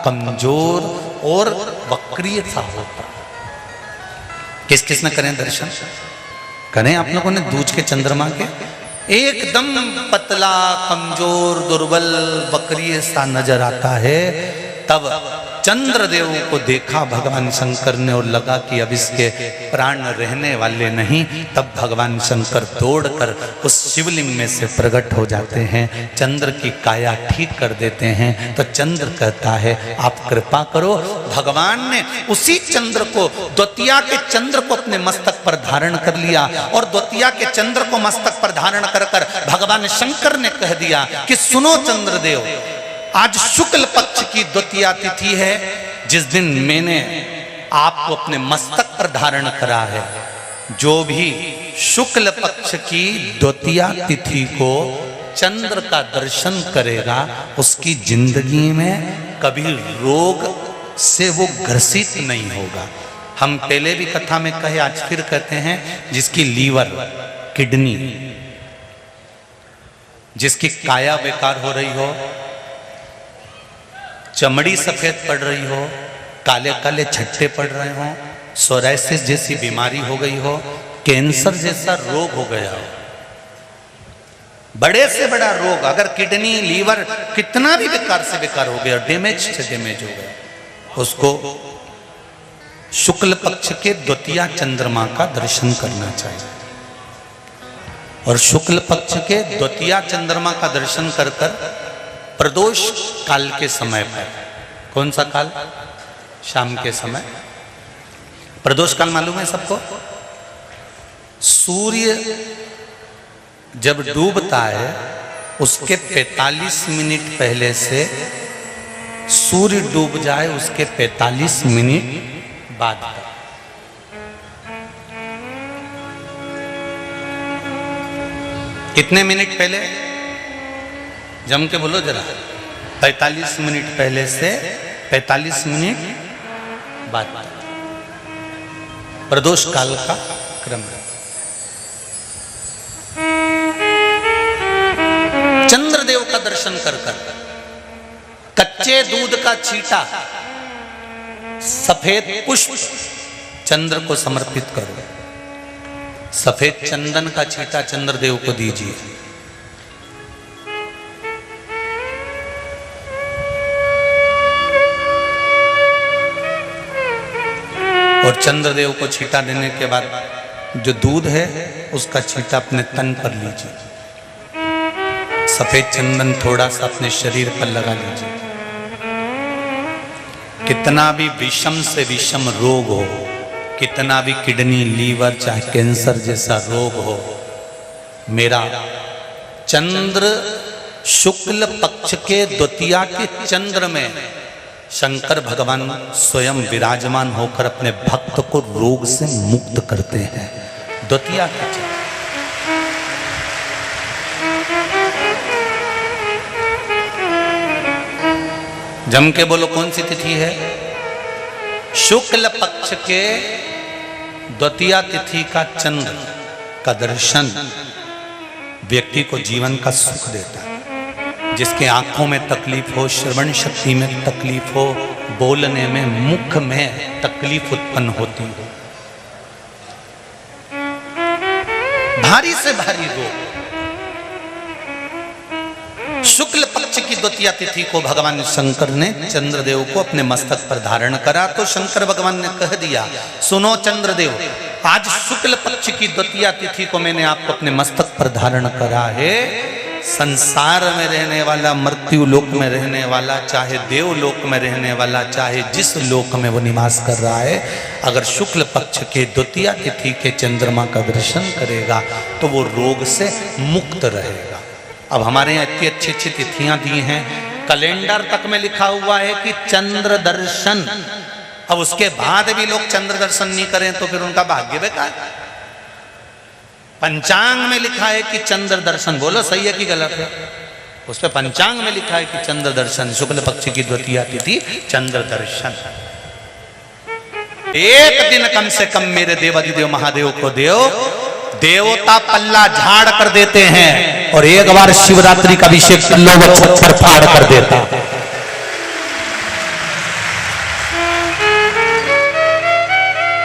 कमजोर और वक्रीय सा होता है। किस किस ने करें दर्शन? करें आप लोगों ने दूज के चंद्रमा के? एकदम पतला, कमजोर, दुर्बल, वक्रीय सा नजर आता है। तब चंद्रदेव को देखा भगवान शंकर ने और लगा कि अब इसके प्राण रहने वाले नहीं। तब भगवान शंकर दौड़कर उस शिवलिंग में से प्रकट हो जाते हैं, चंद्र की काया ठीक कर देते हैं। तो चंद्र कहता है आप कृपा करो। भगवान ने उसी चंद्र को, द्वितीया के चंद्र को अपने मस्तक पर धारण कर लिया और द्वितीया के चंद्र को मस्तक पर धारण कर कर भगवान शंकर ने कह दिया कि सुनो चंद्रदेव, आज शुक्ल पक्ष की द्वितीया तिथि है, जिस दिन मैंने आपको अपने मस्तक पर धारण करा है। जो भी शुक्ल पक्ष की द्वितीया तिथि को चंद्र का दर्शन करेगा, उसकी जिंदगी में कभी रोग से वो ग्रसित नहीं होगा। हम पहले भी कथा में कहे, आज फिर कहते हैं, जिसकी लीवर, किडनी, जिसकी काया बेकार हो रही हो, चमड़ी सफेद पड़ रही हो, काले काले छट्टे पड़ रहे हो, सोराइसिस जैसी बीमारी हो गई हो, कैंसर जैसा रोग हो गया हो, बड़े से बड़ा रोग, अगर किडनी, लीवर कितना भी बेकार से बेकार हो गया, डैमेज से डैमेज हो गया, उसको शुक्ल पक्ष के द्वितीया चंद्रमा का दर्शन करना चाहिए। और शुक्ल पक्ष के द्वितीया चंद्रमा का दर्शन कर कर प्रदोष काल के समय पर, कौन सा काल? शाम के समय। प्रदोष काल मालूम है सबको? सूर्य जब डूबता है उसके 45 मिनट पहले से सूर्य डूब जाए उसके 45 मिनट बाद। कितने मिनट पहले? जम के बोलो जरा। 45 मिनट पहले से 45 मिनट बाद प्रदोष काल का क्रम है। चंद्रदेव का दर्शन कर कर कच्चे दूध का छींटा, सफेद पुष्प चंद्र को समर्पित करो। सफेद चंदन का छींटा चंद्रदेव को दीजिए। और चंद्रदेव को छींटा देने के बाद जो दूध है उसका छींटा अपने तन पर लीजिए। सफेद चंदन थोड़ा सा अपने शरीर पर लगा लीजिए। कितना भी विषम से विषम रोग हो, कितना भी किडनी, लीवर, चाहे कैंसर जैसा रोग हो, मेरा चंद्र शुक्ल पक्ष के द्वितीया के चंद्र में शंकर भगवान स्वयं विराजमान होकर अपने भक्त को रोग से मुक्त करते हैं। द्वितीया का चंद्र। जम के बोलो कौन सी तिथि है? शुक्ल पक्ष के द्वितीया तिथि का चंद्र का दर्शन व्यक्ति को जीवन का सुख देता है। जिसके आंखों में तकलीफ हो, श्रवण शक्ति में तकलीफ हो, बोलने में, मुख में तकलीफ उत्पन्न होती हो, भारी से भारी रोग, शुक्ल पक्ष की द्वितीया तिथि को भगवान शंकर ने चंद्रदेव को अपने मस्तक पर धारण करा। तो शंकर भगवान ने कह दिया, सुनो चंद्रदेव, आज शुक्ल पक्ष की द्वितीया तिथि को मैंने आपको अपने मस्तक पर धारण करा है। संसार में रहने वाला, मृत्यु लोक में रहने वाला, चाहे देवलोक में रहने वाला, चाहे जिस लोक में वो निवास कर रहा है, अगर शुक्ल पक्ष के द्वितीया तिथि के चंद्रमा का दर्शन करेगा तो वो रोग से मुक्त रहेगा। अब हमारे यहाँ इतनी अच्छी अच्छी तिथियां दी हैं, कैलेंडर तक में लिखा हुआ है कि चंद्र दर्शन। अब उसके बाद भी लोग चंद्र दर्शन नहीं करें तो फिर उनका भाग्य बेकार। पंचांग में लिखा है कि चंद्र दर्शन, बोलो सही है कि गलत है? उस पे पंचांग में लिखा है कि चंद्र दर्शन, शुक्ल पक्ष की द्वितीया तिथि चंद्र दर्शन। एक दिन कम से कम मेरे देवाधिदेव महादेव को देवता पल्ला झाड़ कर देते हैं और एक बार शिवरात्रि का अभिषेक कर लो, वो छप्पर फाड़ कर देता।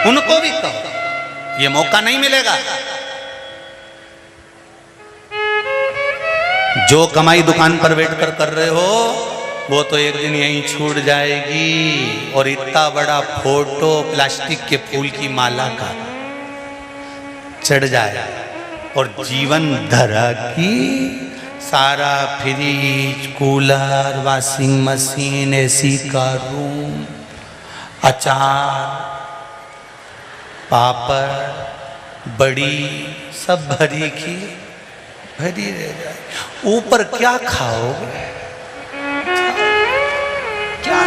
उनको भी कहो, ये मौका नहीं मिलेगा। जो कमाई दुकान पर बैठकर कर रहे हो वो तो एक दिन यहीं छूट जाएगी। और इतना बड़ा फोटो प्लास्टिक के फूल की माला का चढ़ जाए और जीवन धरा की सारा fridge, cooler, washing machine, AC का रूम, अचार, पापड़, बड़ी सब भरी की भरी रह जाए। ऊपर क्या खाओगे? क्या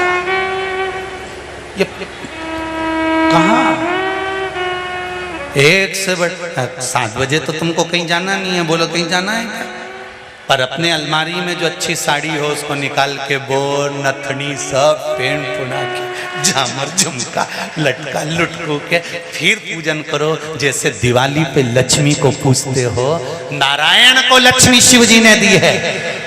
ये कहाँ? 1 से 7 बजे तो तुमको कहीं जाना नहीं है, बोलो कहीं जाना है क्या? पर अपने अलमारी में जो अच्छी साड़ी हो उसको निकाल के बोर, नथनी सब पेंट पुना के, झामर झुमका लटका लुटको के फिर पूजन करो। जैसे दिवाली पे लक्ष्मी को पूजते हो, नारायण को लक्ष्मी शिव जी ने दी है,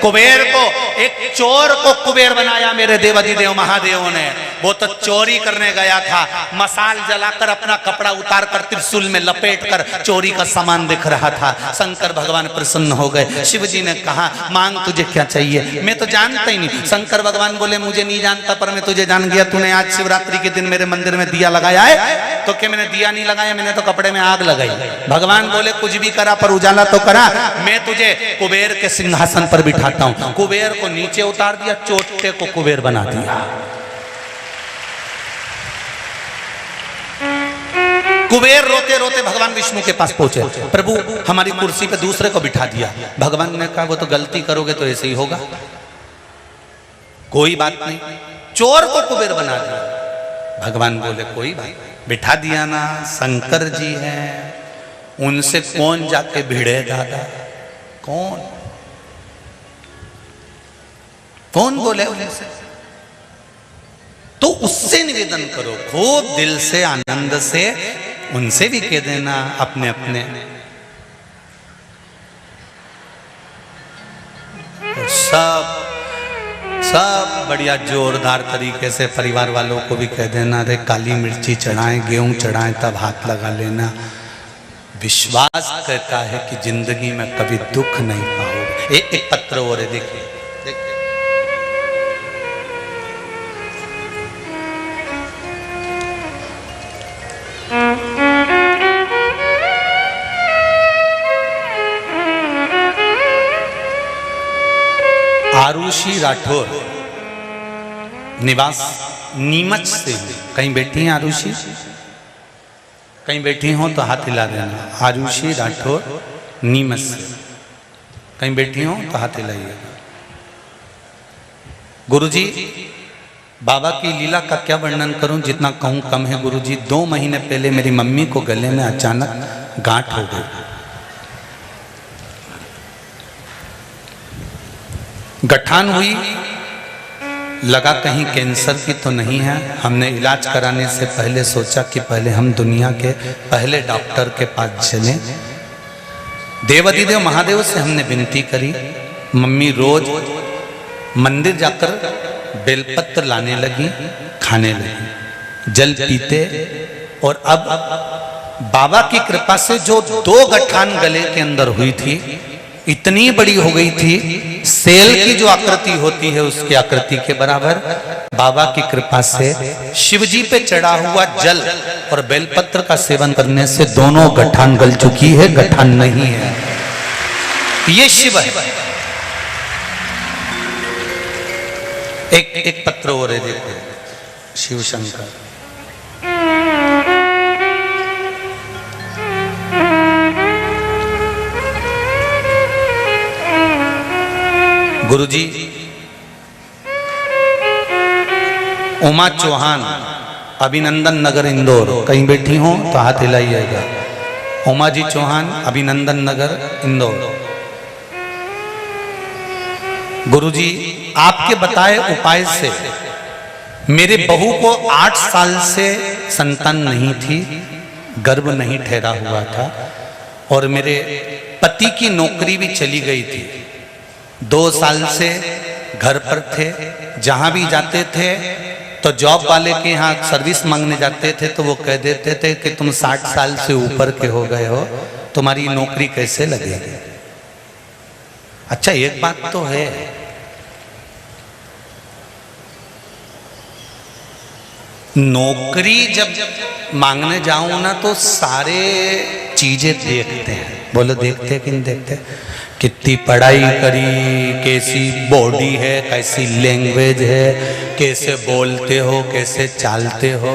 कुबेर को, एक चोर को कुबेर बनाया मेरे देवाधिदेव महादेव ने। वो तो चोरी करने गया था, मसाल जलाकर अपना कपड़ा उतार कर त्रिशूल में लपेट कर चोरी का सामान दिख रहा था। शंकर भगवान प्रसन्न हो गए। शिव जी ने कहा, मांग तुझे क्या चाहिए? मैं तो जानता ही नहीं। शंकर भगवान बोले, मुझे नहीं जानता पर मैं तुझे जान गया। तूने आज शिवरात्रि के दिन मेरे मंदिर में दिया लगाया है? तो क्या मैंने दिया नहीं लगाया, मैंने तो कपड़े में आग लगाई। भगवान बोले, कुछ भी करा पर उजाला तो करा। मैं तुझे कुबेर के सिंहासन पर बिठाता हूं। कुबेर को नीचे उतार दिया, चोटे को कुबेर बना दिया। कुबेर रोते रोते भगवान विष्णु के पास पहुंचे, प्रभु हमारी कुर्सी पे दूसरे को बिठा दिया। भगवान ने कहा, वो तो गलती करोगे तो ऐसे ही होगा, कोई बात नहीं। चोर को कुबेर बना दिया। भगवान बोले, कोई बात, बिठा दिया ना, शंकर जी हैं, उनसे कौन जाके भिड़े दादा? कौन बोले उनसे? तो उससे निवेदन करो, खूब दिल से, आनंद से उनसे भी कह देना अपने अपने। और सब बढ़िया जोरदार तरीके से परिवार वालों को भी कह देना, अरे काली मिर्ची चढ़ाएं, गेहूं चढ़ाएं, तब हाथ लगा लेना। विश्वास कहता है कि जिंदगी में कभी दुख नहीं पाओगे। एक पत्र और है, देखिए। आरुषि राठौर, निवास नीमच से। कहीं बैठी हैं आरुषि? कहीं बैठी हो तो हाथ हिला देना। आरुषि राठौर, नीमच से। कहीं बैठी हो तो हाथ हिलाइएगा। गुरुजी, बाबा की लीला का क्या वर्णन करूं, जितना कहूं कम है। गुरुजी, 2 महीने पहले मेरी मम्मी को गले में अचानक गांठ हो गई। गठान हुई, लगा कहीं कैंसर की तो नहीं है। हमने इलाज कराने से पहले सोचा कि पहले हम दुनिया के पहले डॉक्टर के पास चलें। देवाधिदेव महादेव से हमने विनती करी। मम्मी रोज मंदिर जाकर बेलपत्र लाने लगी, खाने लगी, जल पीते। और अब बाबा की कृपा से जो 2 गठान गले के अंदर हुई थी, इतनी बड़ी हो गई थी, सेल की जो आकृति होती है उसकी आकृति के बराबर बाबा की कृपा से शिवजी पे चढ़ा हुआ जल और बेलपत्र का सेवन करने से दोनों गठान गल चुकी है, गठान नहीं है। ये शिव है। एक पत्र और है, देखो, शिव शंकर। गुरुजी, उमा चौहान, अभिनंदन नगर, इंदौर। कहीं बैठी हो तो हाथ हिलाइएगा। उमा जी चौहान, अभिनंदन नगर, इंदौर। गुरुजी, आपके बताए उपाय से मेरे बहू को 8 साल से संतान नहीं थी, गर्भ नहीं ठहरा हुआ था, और मेरे पति की नौकरी भी चली गई थी। 2 साल से घर पर थे। जहां भी जाते थे तो जॉब वाले के यहाँ सर्विस मांगने जाते थे तो वो कह देते थे कि तुम 60 साल से ऊपर के हो गए हो, तुम्हारी नौकरी कैसे लगेगी। अच्छा, एक बात तो है, नौकरी जब मांगने जाऊं ना तो सारे चीजें देखते हैं। बोलो, देखते कि नहीं देखते? कितनी पढ़ाई करी, कैसी बॉडी है, कैसी लैंग्वेज है, कैसे बोलते हो, कैसे चालते हो।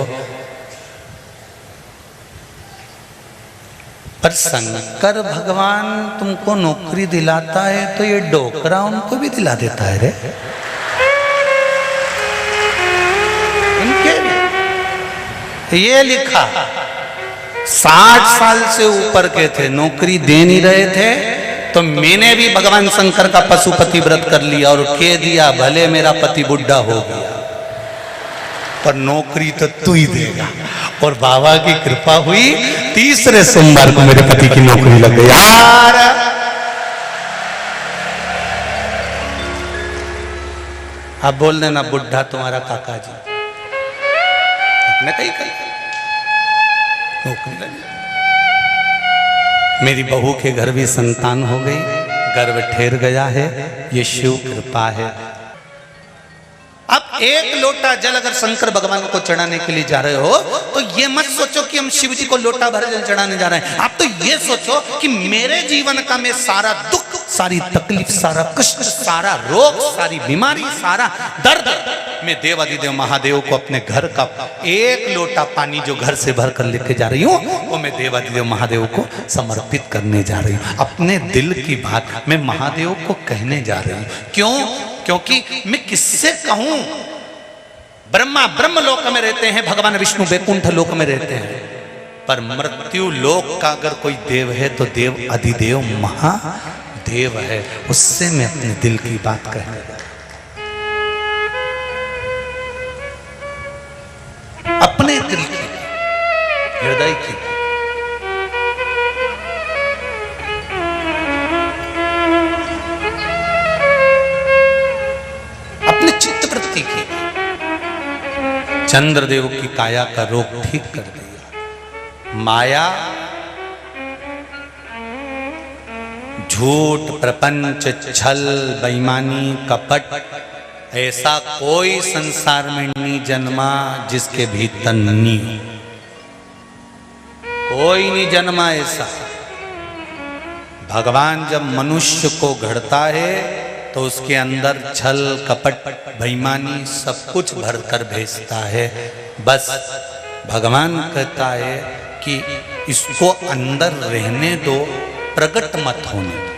पर शंकर भगवान तुमको नौकरी दिलाता है तो ये डोकरा उनको भी दिला देता है रे। ये लिखा 60 साल से ऊपर के थे, नौकरी दे नहीं रहे थे, तो मैंने भी भगवान शंकर का पशुपति व्रत कर लिया और कह दिया भले मेरा पति बुढ़ा हो गया पर नौकरी तो तू ही देगा। और बाबा की कृपा हुई, तीसरे सोमवार को मेरे पति की नौकरी लग गई। यार, अब बोल देना बुढ़ा तुम्हारा काका जी, कहीं नौकरी लगी। मेरी बहू के घर भी संतान हो गई, गर्भ ठहर गया है, ये शिव कृपा है। अब एक लोटा जल अगर शंकर भगवान को चढ़ाने के लिए जा रहे हो तो ये मत सोचो कि हम शिव जी को लोटा भर जल चढ़ाने जा रहे हैं। आप तो ये सोचो कि मेरे जीवन का मैं सारा दुख, सारी तकलीफ, सारा कष्ट, सारा रोग, सारी बीमारी, सारा दर्द मैं देवाधिदेव महादेव को अपने घर का एक लोटा पानी जो घर से भर कर लेके जा रही हूँ वो मैं देवाधिदेव महादेव को समर्पित करने जा रही हूँ। अपने दिल की बात मैं महादेव को कहने जा रही हूँ। क्यों? क्योंकि मैं किससे कहूं? ब्रह्मा ब्रह्म लोक में रहते हैं, भगवान विष्णु वैकुंठ लोक में रहते हैं, पर मृत्यु लोक का अगर कोई देव है तो देव अधिदेव महादेव है। उससे मैं अपने दिल की बात कहने जा रहा हूं, अपने दिल की, हृदय की। अपने चित्तवृत्ति की। चंद्रदेव की काया का रोग ठीक कर दिया। माया, झूठ, प्रपंच, छल, बेईमानी, कपट, ऐसा कोई संसार में नहीं जन्मा जिसके भीतर नहीं हो। कोई नहीं जन्मा ऐसा। भगवान जब मनुष्य को गढ़ता है तो उसके अंदर छल, कपट, बेईमानी सब कुछ भरकर भेजता है। बस भगवान कहता है कि इसको अंदर रहने दो, प्रकट मत होने दो।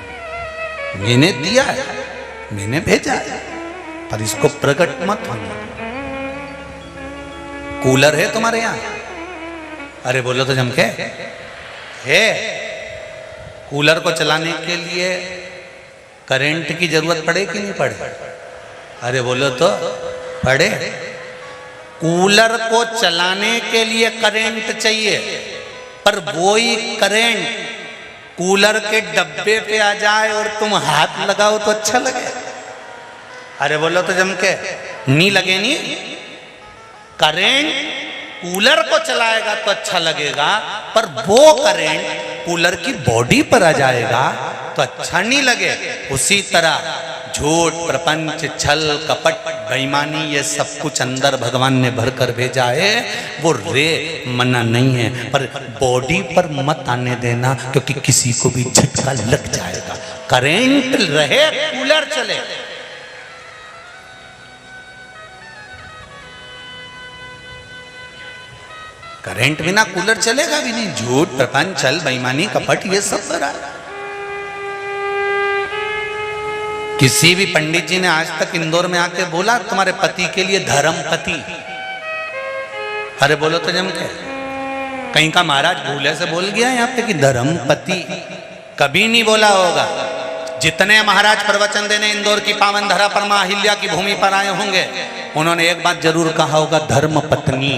मैंने दिया है, मैंने भेजा है, पर इसको प्रकट मत होने दो। कूलर है तुम्हारे यहाँ? अरे बोलो तो जम के है। कूलर को चलाने के लिए करंट की जरूरत पड़े कि नहीं पड़े? अरे बोलो तो पड़े। कूलर को चलाने के लिए करंट चाहिए, पर वही करंट कूलर के डब्बे पे आ जाए और तुम हाथ लगाओ तो अच्छा लगे? अरे बोलो तो जम के नहीं लगे। नहीं, करंट कूलर को चलाएगा तो अच्छा लगेगा, पर वो करंट कूलर की बॉडी पर आ जाएगा तो अच्छा नहीं लगे। उसी तरह झूठ, प्रपंच, छल, कपट, बेईमानी, ये सब कुछ अंदर भगवान ने भर कर भेजा है। वो रे मना नहीं है, पर बॉडी पर मत आने देना, क्योंकि किसी को भी झटका लग जाएगा। करंट रहे, कूलर चले। करंट बिना कूलर चलेगा भी नहीं। झूठ, प्रपंच, छल, बेईमानी, कपट, ये सब भरा है। किसी भी पंडित जी ने आज तक इंदौर में आके बोला तुम्हारे पति के लिए धर्म पति? अरे बोलो तो जम के। कहीं का महाराज भूले से बोल गया यहाँ पे कि धर्म पति? कभी नहीं बोला होगा। जितने महाराज प्रवचन देने इंदौर की पावन धरा पर मां अहिल्या की भूमि पर आए होंगे, उन्होंने एक बात जरूर कहा होगा, धर्म पत्नी।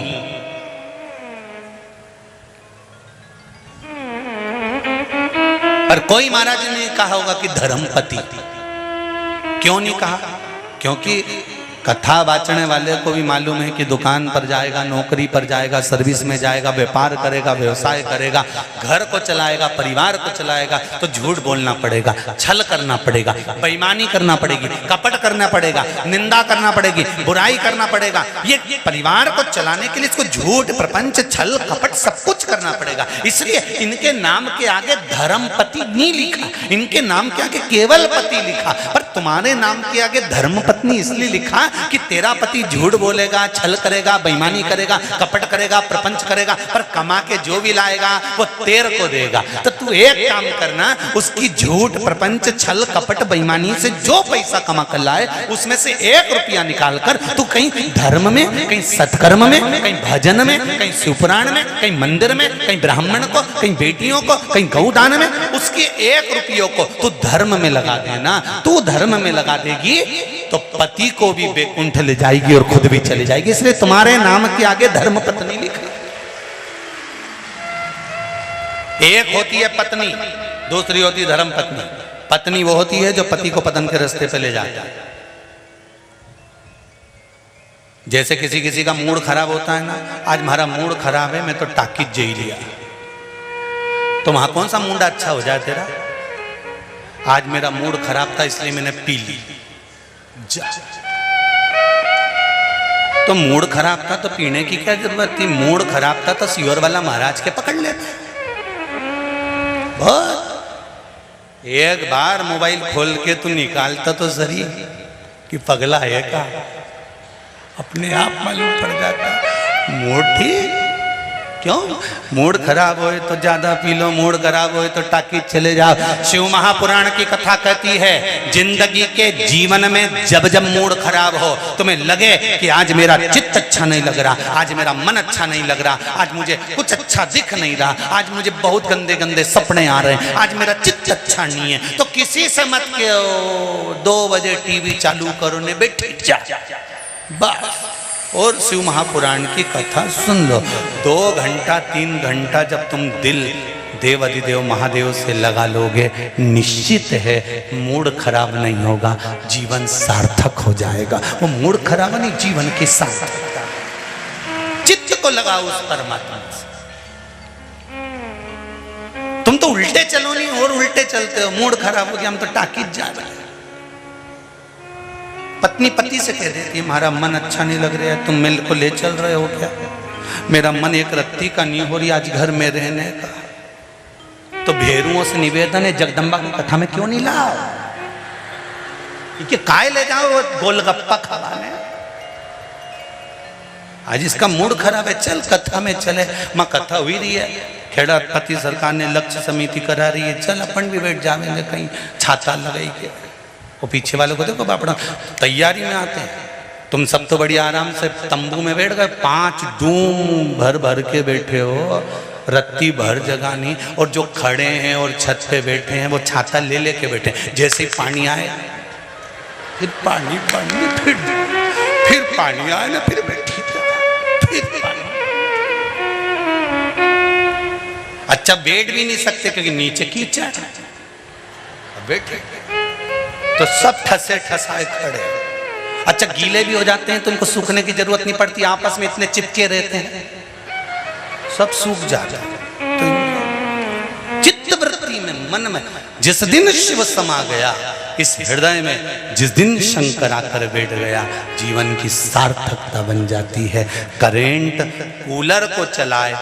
पर कोई महाराज ने कहा होगा कि धर्म पति। क्यों नहीं कहा? क्योंकि कथा बाचने वाले को भी मालूम है कि दुकान पर जाएगा, नौकरी पर जाएगा, सर्विस में जाएगा, व्यापार करेगा, व्यवसाय करेगा, घर को चलाएगा, परिवार को चलाएगा, तो झूठ बोलना पड़ेगा, छल करना पड़ेगा, बेईमानी करना पड़ेगी, कपट करना पड़ेगा, निंदा करना पड़ेगी, बुराई करना पड़ेगा। ये परिवार को चलाने के लिए इसको झूठ, प्रपंच, छल, कपट सब कुछ करना पड़ेगा। इसलिए इनके नाम के आगे धर्मपति नहीं लिखा, इनके नाम के आगे केवल पति लिखा। पर तुम्हारे नाम के आगे धर्म पत्नी इसलिए लिखा कि तेरा पति झूठ बोलेगा, छल करेगा, बेईमानी करेगा, कपट करेगा, प्रपंच करेगा, पर कमा के जो भी लाएगा वो तेरे को देगा। तो तू एक काम करना, उसकी झूठ, प्रपंच, छल, कपट, बेईमानी से जो पैसा कमा कर लाए, उसमें से 1 रुपया निकाल कर तू कहीं धर्म में, कहीं सत्कर्म में, कहीं भजन में, कहीं शिवपुराण में, कहीं मंदिर में, कहीं ब्राह्मण को, कहीं बेटियों को, कहीं गौदान में, उसके 1 रुपयों को तू धर्म में लगा देना। तू धर्म में लगा देगी तो पति को भी बैकुंठ ले जाएगी और खुद भी चली जाएगी। इसलिए तुम्हारे नाम के आगे धर्म पत्नी लिखी। एक होती है पत्नी, दूसरी होती है धर्म पत्नी। पत्नी वो होती है जो पति को पतन के रास्ते पे ले जाता है। जैसे किसी किसी का मूड खराब होता है ना, आज हमारा मूड खराब है, मैं तो टाकिज जे लिया, तो वहां कौन सा मूड अच्छा हो जाए तेरा? आज मेरा मूड खराब था इसलिए मैंने पी ली। तो मूड खराब था तो पीने की क्या जरूरत थी? मूड खराब था तो सियोर वाला महाराज के पकड़ लेता। बहुत एक बार मोबाइल खोल के तू निकालता तो सही कि पगला है का, अपने आप मालूम पड़ जाता। मूड ठीक, क्यों? मूड खराब होए तो ज्यादा पी लो, मूड खराब होए तो टाकिज चले जाओ। शिव महापुराण की कथा कहती है, जिंदगी के जीवन में जब जब मूड खराब हो, तुम्हें लगे कि आज मेरा चित्त अच्छा नहीं लग रहा, आज मेरा मन अच्छा नहीं लग रहा, आज मुझे कुछ अच्छा दिख नहीं रहा, आज मुझे बहुत गंदे गंदे सपने आ रहे हैं, आज मेरा चित्त अच्छा नहीं है, तो किसी से मत कहो 2 बजे टीवी चालू करो ने बैठे जा, बस और शिव महापुराण की कथा सुन लो। 2 घंटा 3 घंटा जब तुम दिल देव अधिदेव महादेव से लगा लोगे, निश्चित है मूड खराब नहीं होगा, जीवन सार्थक हो जाएगा। वो मूड खराब नहीं, जीवन की सार्थकता। चित्त को लगाओ उस परमात्मा से। तुम तो उल्टे चलो नहीं और उल्टे चलते हो। मूड खराब हो गया, हम तो टाकिज जा रहे हैं। पत्नी पति से कह देती है, हमारा मन अच्छा नहीं लग रहा है, तुम मेरे को ले चल रहे हो क्या? मेरा मन एक रत्ती का नहीं हो रही आज घर में रहने का। तो भेरुओं से निवेदन है, जगदम्बा की कथा में क्यों नहीं लाओ? काय ले जाओ गोलगप्पा खवाने। आज इसका मूड खराब है, चल कथा में चले। माँ कथा हुई रही है, खेड़ा पति सरकार ने लक्ष्य समिति करा रही है, चल अपन भी बैठ जाएंगे कहीं छाता लगाई के। वो पीछे वालों को देखो बापड़ा तैयारी में आते हैं, तुम सब तो बड़ी आराम से तंबू में बैठ गए, 5 डूम भर भर के बैठे हो, रत्ती भर जगह नहीं। और जो खड़े हैं और छत पे बैठे हैं वो छाता ले लेके बैठे, जैसे ही पानी आए फिर पानी फिर पानी आए ना फिर बैठी, फिर पानी। अच्छा बैठ भी नहीं सकते क्योंकि नीचे कीचड़, बैठे तो सब ठसे ठसाए खड़े। अच्छा गीले भी हो जाते हैं तो उनको सूखने की जरूरत नहीं पड़ती, आपस में इतने चिपके रहते हैं, सब सूख जाता है। तो चित्त वृत्ति में, मन में जिस दिन शिव समा गया, इस हृदय में जिस दिन शंकर आकर बैठ गया, जीवन की सार्थकता बन जाती है। करेंट कूलर को चलाए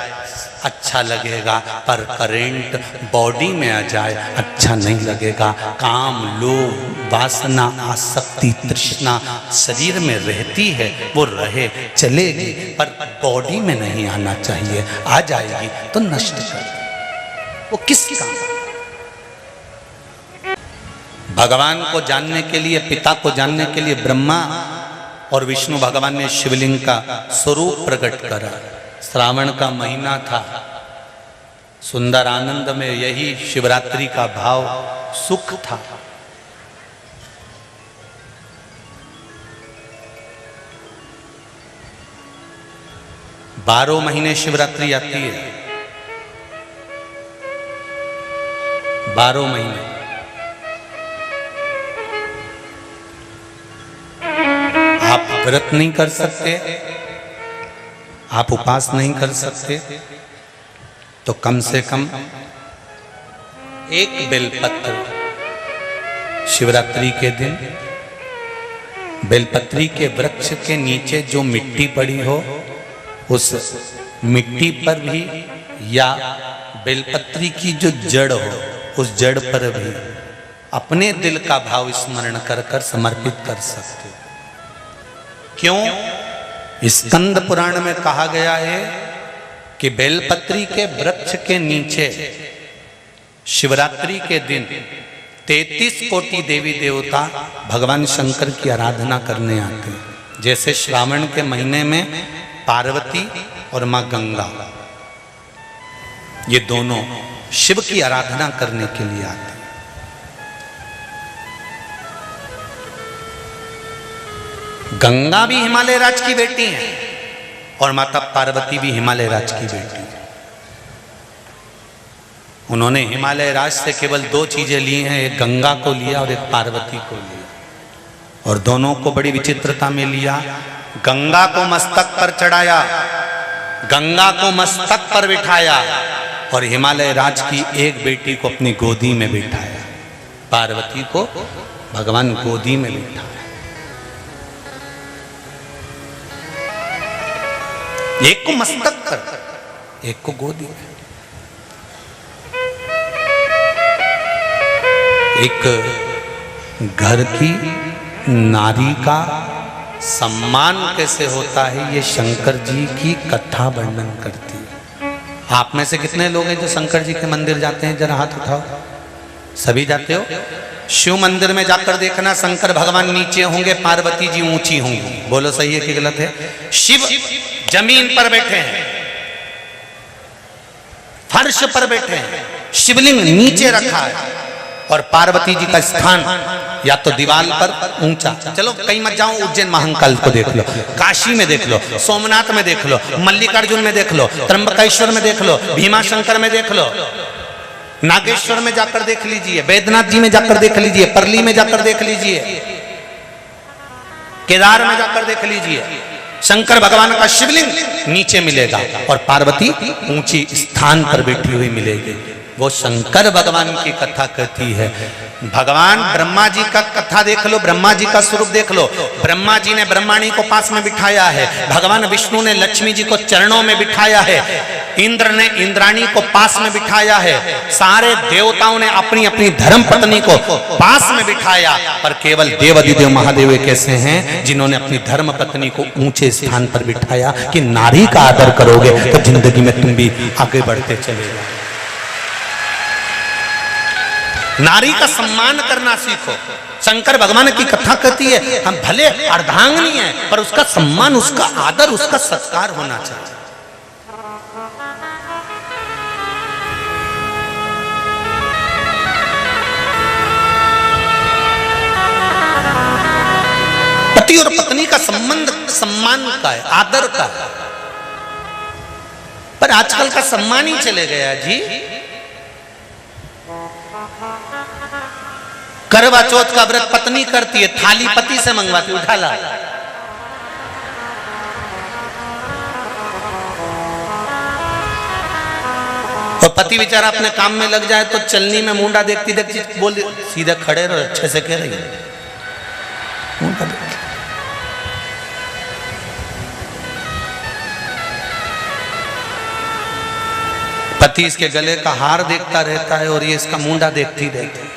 अच्छा लगेगा, पर करेंट बॉडी में आ जाए अच्छा नहीं लगेगा। काम, लोभ, वासना, आसक्ति, तृष्णा शरीर में रहती है, वो रहे चलेगी, पर बॉडी में नहीं आना चाहिए। आ जाएगी तो नष्ट कर, वो किस काम। भगवान को जानने के लिए, पिता को जानने के लिए ब्रह्मा और विष्णु भगवान ने शिवलिंग का स्वरूप प्रकट करा। श्रावण का महीना था, सुंदर आनंद में यही शिवरात्रि का भाव सुख था। बारह महीने शिवरात्रि आती है, 12 महीने। आप व्रत नहीं कर सकते, आप उपास नहीं कर सकते, तो कम से कम एक बेलपत्र शिवरात्रि के दिन बेलपत्री के वृक्ष के नीचे जो मिट्टी पड़ी हो, उस मिट्टी पर भी, या बेलपत्री की जो जड़ हो उस जड़ पर भी अपने दिल का भाव स्मरण कर कर समर्पित कर सकते। क्यों? स्कंद पुराण में कहा गया है कि बेलपत्री के वृक्ष के नीचे शिवरात्रि के दिन 33 कोटि देवी देवता भगवान शंकर की आराधना करने आते हैं। जैसे श्रावण के महीने में पार्वती और मां गंगा, ये दोनों शिव की आराधना करने के लिए आते हैं। गंगा भी हिमालय राज की बेटी है और माता पार्वती भी हिमालय राज की बेटी है। उन्होंने हिमालय राज से केवल 2 चीजें ली हैं, एक गंगा को लिया और एक पार्वती को लिया, और दोनों को बड़ी विचित्रता में लिया। गंगा को मस्तक पर चढ़ाया, गंगा को मस्तक पर बिठाया, और हिमालय राज की एक बेटी को अपनी गोदी में बिठाया। पार्वती को भगवान गोदी में बिठाया। एक को मस्तक पर, एक को गोदी में। एक घर की नारी का सम्मान कैसे होता है, ये शंकर जी की कथा वर्णन करती है। आप में से कितने लोग हैं जो शंकर जी के मंदिर जाते हैं? जरा हाथ उठाओ। सभी जाते हो? शिव मंदिर में जाकर देखना, शंकर भगवान नीचे होंगे, पार्वती जी ऊंची होंगी। बोलो सही है कि गलत है? शिव जमीन पर बैठे हैं, फर्श पर बैठे हैं, शिवलिंग नीचे रखा है, और पार्वती जी का स्थान या तो दीवार पर ऊंचा। चलो कहीं मत जाओ, उज्जैन महाकाल को देख लो, काशी में देख लो, सोमनाथ में देख लो, मल्लिकार्जुन में देख लो, त्र्यंबकेश्वर में देख लो, भीमाशंकर में देख लो, नागेश्वर में जाकर देख लीजिए, बैद्यनाथ जी में जाकर देख लीजिए, परली में जाकर देख लीजिए, केदार में जाकर देख लीजिए। शंकर भगवान का शिवलिंग नीचे मिलेगा और पार्वती ऊंची स्थान पर बैठी हुई मिलेगी। वो शंकर भगवान की कथा कहती है। भगवान ब्रह्मा जी का कथा देख लो, ब्रह्मा जी का स्वरूप देख लो। ब्रह्मा जी ने ब्रह्माणी को पास में बिठाया है, भगवान विष्णु ने लक्ष्मी जी को चरणों में बिठाया है, इंद्र ने इंद्राणी को पास में बिठाया है, सारे देवताओं ने अपनी अपनी धर्म पत्नी को पास में बिठाया, पर केवल देवाधिदेव महादेव कैसे हैं जिन्होंने अपनी धर्म पत्नी को ऊंचे स्थान पर बिठाया कि नारी का आदर करोगे तो जिंदगी में तुम भी आगे बढ़ते चले जाओ। नारी का सम्मान करना सीखो। शंकर भगवान की कथा कहती है हम भले अर्धांगिनी है, पर उसका सम्मान, उसका आदर, उसका सत्कार होना चाहिए। पति और पत्नी का संबंध सम्मान का है, आदर का है, पर आजकल का सम्मान ही चले गया जी। करवा चौथ का व्रत पत्नी करती है, थाली पति से मंगवाती, उठा ला। और पति बेचारा अपने काम में लग जाए तो चलनी में मुंडा देखती देखती बोल सीधे खड़े रहो, अच्छे से कह रही है मुंडा देखती। पति इसके गले का हार देखता रहता है और ये इसका मुंडा देखती रहती है।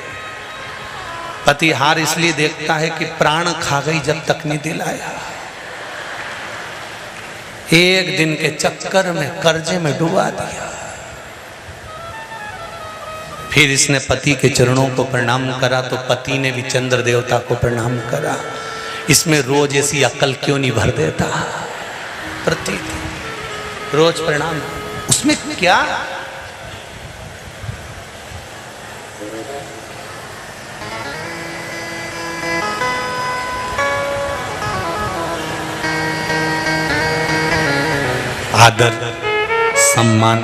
पति हार इसलिए देखता है कि प्राण खा गई जब तक नहीं दिलाया। एक दिन के चक्कर में कर्जे में डुबा दिया। फिर इसने पति के चरणों को प्रणाम करा तो पति ने भी चंद्र देवता को प्रणाम करा। इसमें रोज ऐसी अकल क्यों नहीं भर देता? प्रति रोज प्रणाम, उसमें क्या? आदर, सम्मान,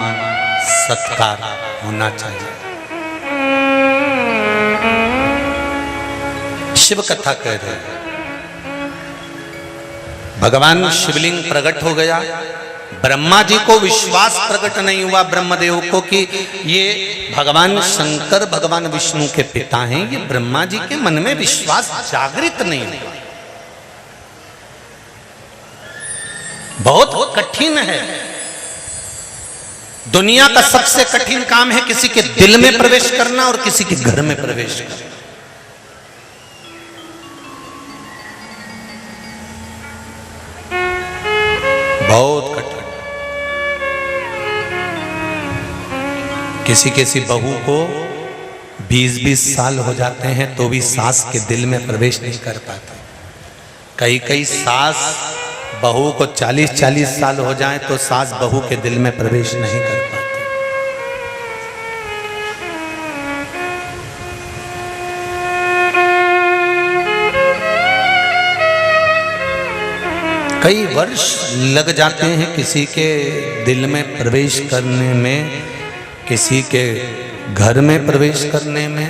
सत्कार होना चाहिए। शिव कथा कह रहे हैं, भगवान शिवलिंग प्रकट हो गया। ब्रह्मा जी को विश्वास प्रकट नहीं हुआ ब्रह्मदेव को कि ये भगवान शंकर भगवान विष्णु के पिता हैं। ये ब्रह्मा जी के मन में विश्वास जागृत नहीं हुआ। बहुत कठिन है। दुनिया का सबसे कठिन काम है किसी के दिल में प्रवेश करना और किसी के घर में प्रवेश करना। बहुत कठिन। किसी बहू को 20-20 साल हो जाते हैं तो भी सास के दिल में प्रवेश नहीं कर पाते। कई सास बहू को 40-40 साल हो जाए तो सास बहू के दिल में प्रवेश नहीं कर पाती। कई वर्ष लग जाते हैं किसी के दिल में प्रवेश करने में, किसी के घर में प्रवेश करने में।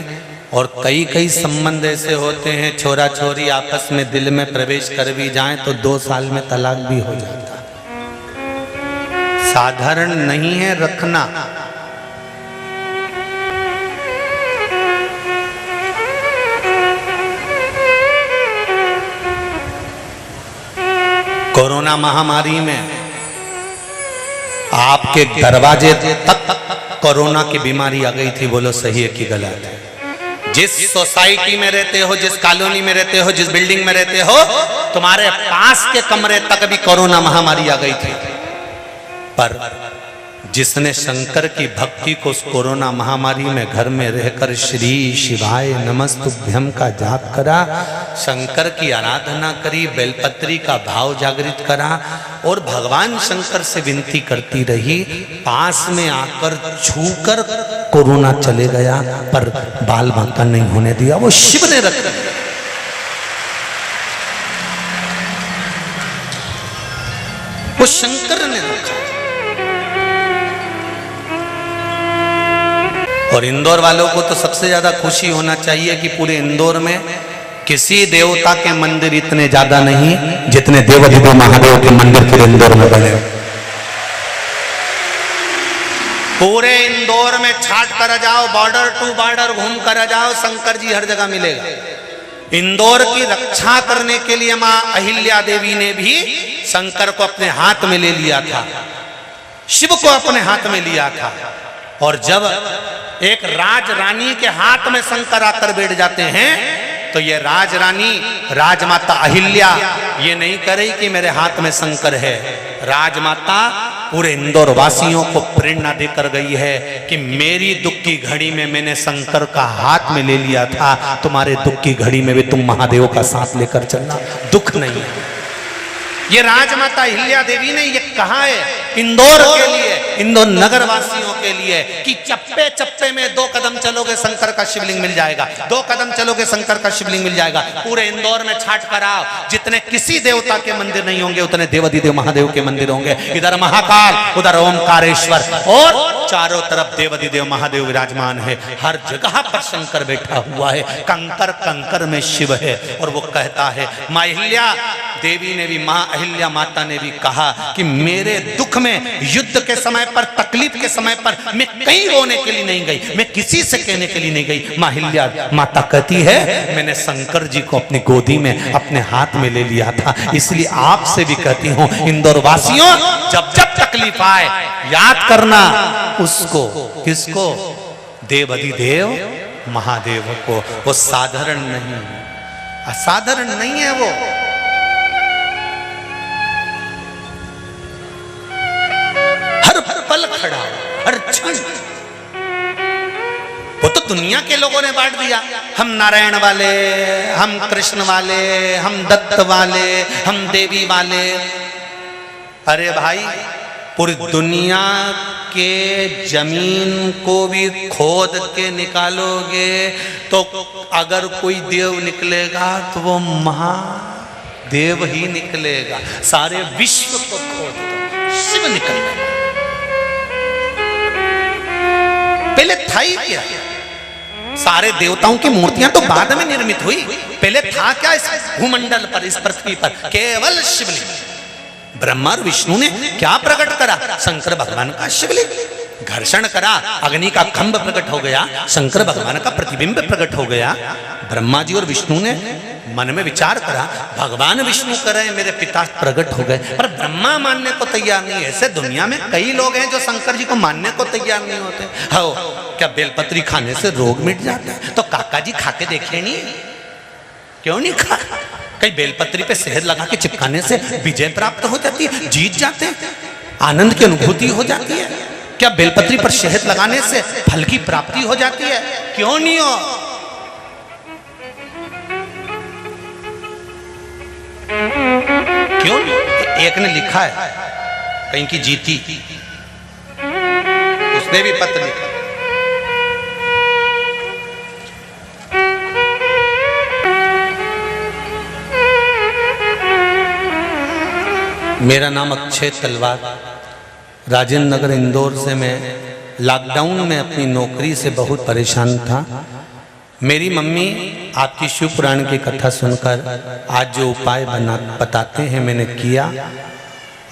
और कई संबंध ऐसे होते हैं छोरा छोरी आपस में दिल में प्रवेश कर भी जाएं तो 2 साल में तलाक भी हो जाता है। साधारण नहीं है रखना। कोरोना महामारी में आपके दरवाजे तक कोरोना की बीमारी आ गई थी। बोलो सही है कि गलत है? जिस सोसाइटी में रहते हो, जिस कॉलोनी में रहते हो, जिस बिल्डिंग में रहते हो, तुम्हारे पास के कमरे तक भी कोरोना महामारी आ गई थी। पर जिसने शंकर की भक्ति को उस कोरोना महामारी में घर में रहकर श्री शिवाय नमस्तुभ्यम का जाप करा, शंकर की आराधना करी, बेलपत्री का भाव जागृत करा और भगवान शंकर से विनती करती रही, पास में आकर छूकर कोरोना चले गया पर बाल बांका नहीं होने दिया। वो शिव ने रखा। वो शंकर ने रखा। और इंदौर वालों को तो सबसे ज्यादा खुशी होना चाहिए कि पूरे इंदौर में किसी देवता के मंदिर इतने ज्यादा नहीं जितने देवाधिदेव महादेव के मंदिर पूरे इंदौर में बने। पूरे इंदौर में छाट कर जाओ, बॉर्डर टू बॉर्डर घूम कर जाओ, शंकर जी हर जगह मिलेगा। इंदौर की रक्षा करने के लिए मां अहिल्या देवी ने भी शंकर को अपने हाथ में ले लिया था, शिव को अपने हाथ में लिया था। और जब एक राजरानी के हाथ में शंकर आकर बैठ जाते हैं तो ये राजरानी राजमाता अहिल्या ये नहीं कह रही कि मेरे हाथ में शंकर है। राजमाता पूरे इंदौर वासियों को प्रेरणा देकर गई है कि मेरी दुख की घड़ी में मैंने शंकर का हाथ में ले लिया था, तुम्हारे दुख की घड़ी में भी तुम महादेव का साथ लेकर चलना, दुख नहीं है। ये राजमाता अहिल्या देवी ने ये कहा है इंदौर के लिए, इंदौर नगर वासियों के लिए कि चप्पे चप्पे में 2 कदम चलोगे शंकर का शिवलिंग मिल जाएगा, 2 कदम चलोगे शंकर का शिवलिंग मिल जाएगा। पूरे इंदौर में छाट कर आओ, जितने किसी देवता के मंदिर नहीं होंगे उतने देवाधिदेव महादेव के मंदिर होंगे। इधर महाकाल, उधर ओमकारेश्वर और चारों तरफ देवाधिदेव महादेव विराजमान है। हर जगह पर शंकर बैठा हुआ है। कंकर कंकर में शिव है। और वो कहता है मां अहिल्या देवी ने भी, मां अहिल्या माता ने भी कहा कि मेरे दुख में, युद्ध के समय पर, तकलीफ के समय पर मैं कहीं रोने के लिए नहीं गई, मैं किसी से कहने के लिए नहीं गई। मां अहिल्या माता कहती है मैंने शंकर जी को अपनी गोदी में अपने हाथ में ले लिया था। इसलिए आपसे भी कहती हूं इंदौर वासियों, जब जब तकलीफ आए याद करना उसको, किसको? देवाधिदेव महादेव को। वो साधारण नहीं, असाधारण नहीं है वो। हर पल खड़ा, हर क्षण। वो तो दुनिया के लोगों ने बांट दिया, हम नारायण वाले, हम कृष्ण वाले, हम दत्त वाले, हम देवी वाले। अरे भाई, पूरी दुनिया के जमीन को भी खोद के निकालोगे तो अगर कोई देव निकलेगा तो वो महादेव ही निकलेगा। सारे विश्व को खोद दो, शिव निकलेगा। पहले था ही क्या? सारे देवताओं की मूर्तियां तो बाद में निर्मित हुई, पहले था क्या इस भूमंडल पर, इस पृथ्वी पर? केवल शिवलिंग। ब्रह्मा और विष्णु ने क्या प्रकट करा? शंकर भगवान का शिवलिंग। घर्षण करा, अग्नि का खंभ प्रकट हो गया, शंकर भगवान का प्रतिबिंब प्रकट हो गया। ब्रह्मा जी और विष्णु ने मन में विचार करा, भगवान विष्णु करे मेरे पिता प्रकट हो गए, पर ब्रह्मा मानने को तैयार नहीं है। ऐसे दुनिया में कई लोग हैं जो शंकर जी को मानने को तैयार नहीं होते। हो क्या बेलपत्री खाने से रोग मिट जाता है? तो काका जी खा के देखे नहीं, क्यों नहीं खा? कई बेलपत्री पे शहद लगा के चिपकाने से विजय प्राप्त हो जाती है, जीत जाते हैं, आनंद की अनुभूति हो जाती है। क्या बेलपत्री पर शहद लगाने से फल की प्राप्ति हो जाती है? क्यों नहीं हो? क्यों नहीं? एक ने लिखा है कहीं की जीती, उसने भी पत्र लिखा, मेरा नाम अक्षय तलवार, राजेंद्र नगर इंदौर से। मैं लॉकडाउन में अपनी नौकरी से बहुत परेशान था। मेरी मम्मी आपकी शिव पुराण की कथा सुनकर आज जो उपाय बताते हैं मैंने किया।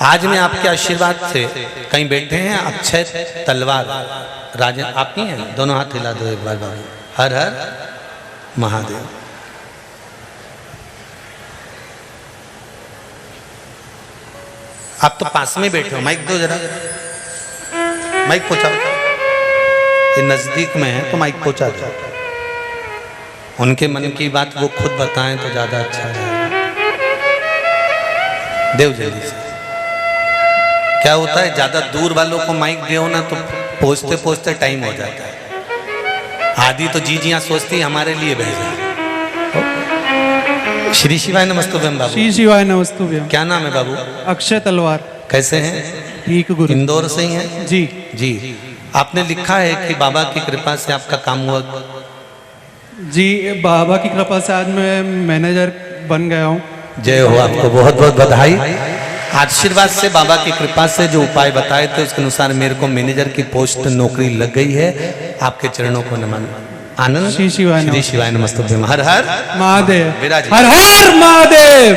आज मैं आपके आशीर्वाद से, कहीं बैठे हैं अक्षय तलवार, राजन आप ही हैं? दोनों हाथ हिला दो एक बार बाबू। हर हर महादेव। आप तो पास में बैठे हो, माइक दो जरा, माइक पहुंचाओ। ये नजदीक में है तो माइक पहुंचा दो। उनके मन की बात वो खुद बताएं तो ज्यादा अच्छा है। देव जल्दी से। क्या होता है, ज्यादा दूर वालों को माइक दो ना तो पहुंचते पहुंचते टाइम हो जाता है। आदि तो जीजियां सोचती हमारे लिए भेजा। श्री शिवाय नमस्तुभ्यम बाबू।
श्री शिवाय नमस्तुभ्यम।
क्या नाम है बाबू?
अक्षय तलवार।
कैसे हैं?
ठीक गुरु।
इंदौर से ही हैं?
जी
जी। आपने लिखा है कि बाबा की कृपा से आपका काम हुआ।
जी, बाबा की कृपा से आज मैं मैनेजर बन गया हूँ।
जय हो, आपको बहुत बहुत बधाई। आशीर्वाद से, बाबा की कृपा से जो उपाय बताए थे उसके अनुसार मेरे को मैनेजर की पोस्ट नौकरी लग गई है। आपके चरणों को नमन। आनंद।
श्री शिवाय
श्री शिवाय नमस्तुभ्यम। हर हर
महादेव।
विराज।
हर हर महादेव।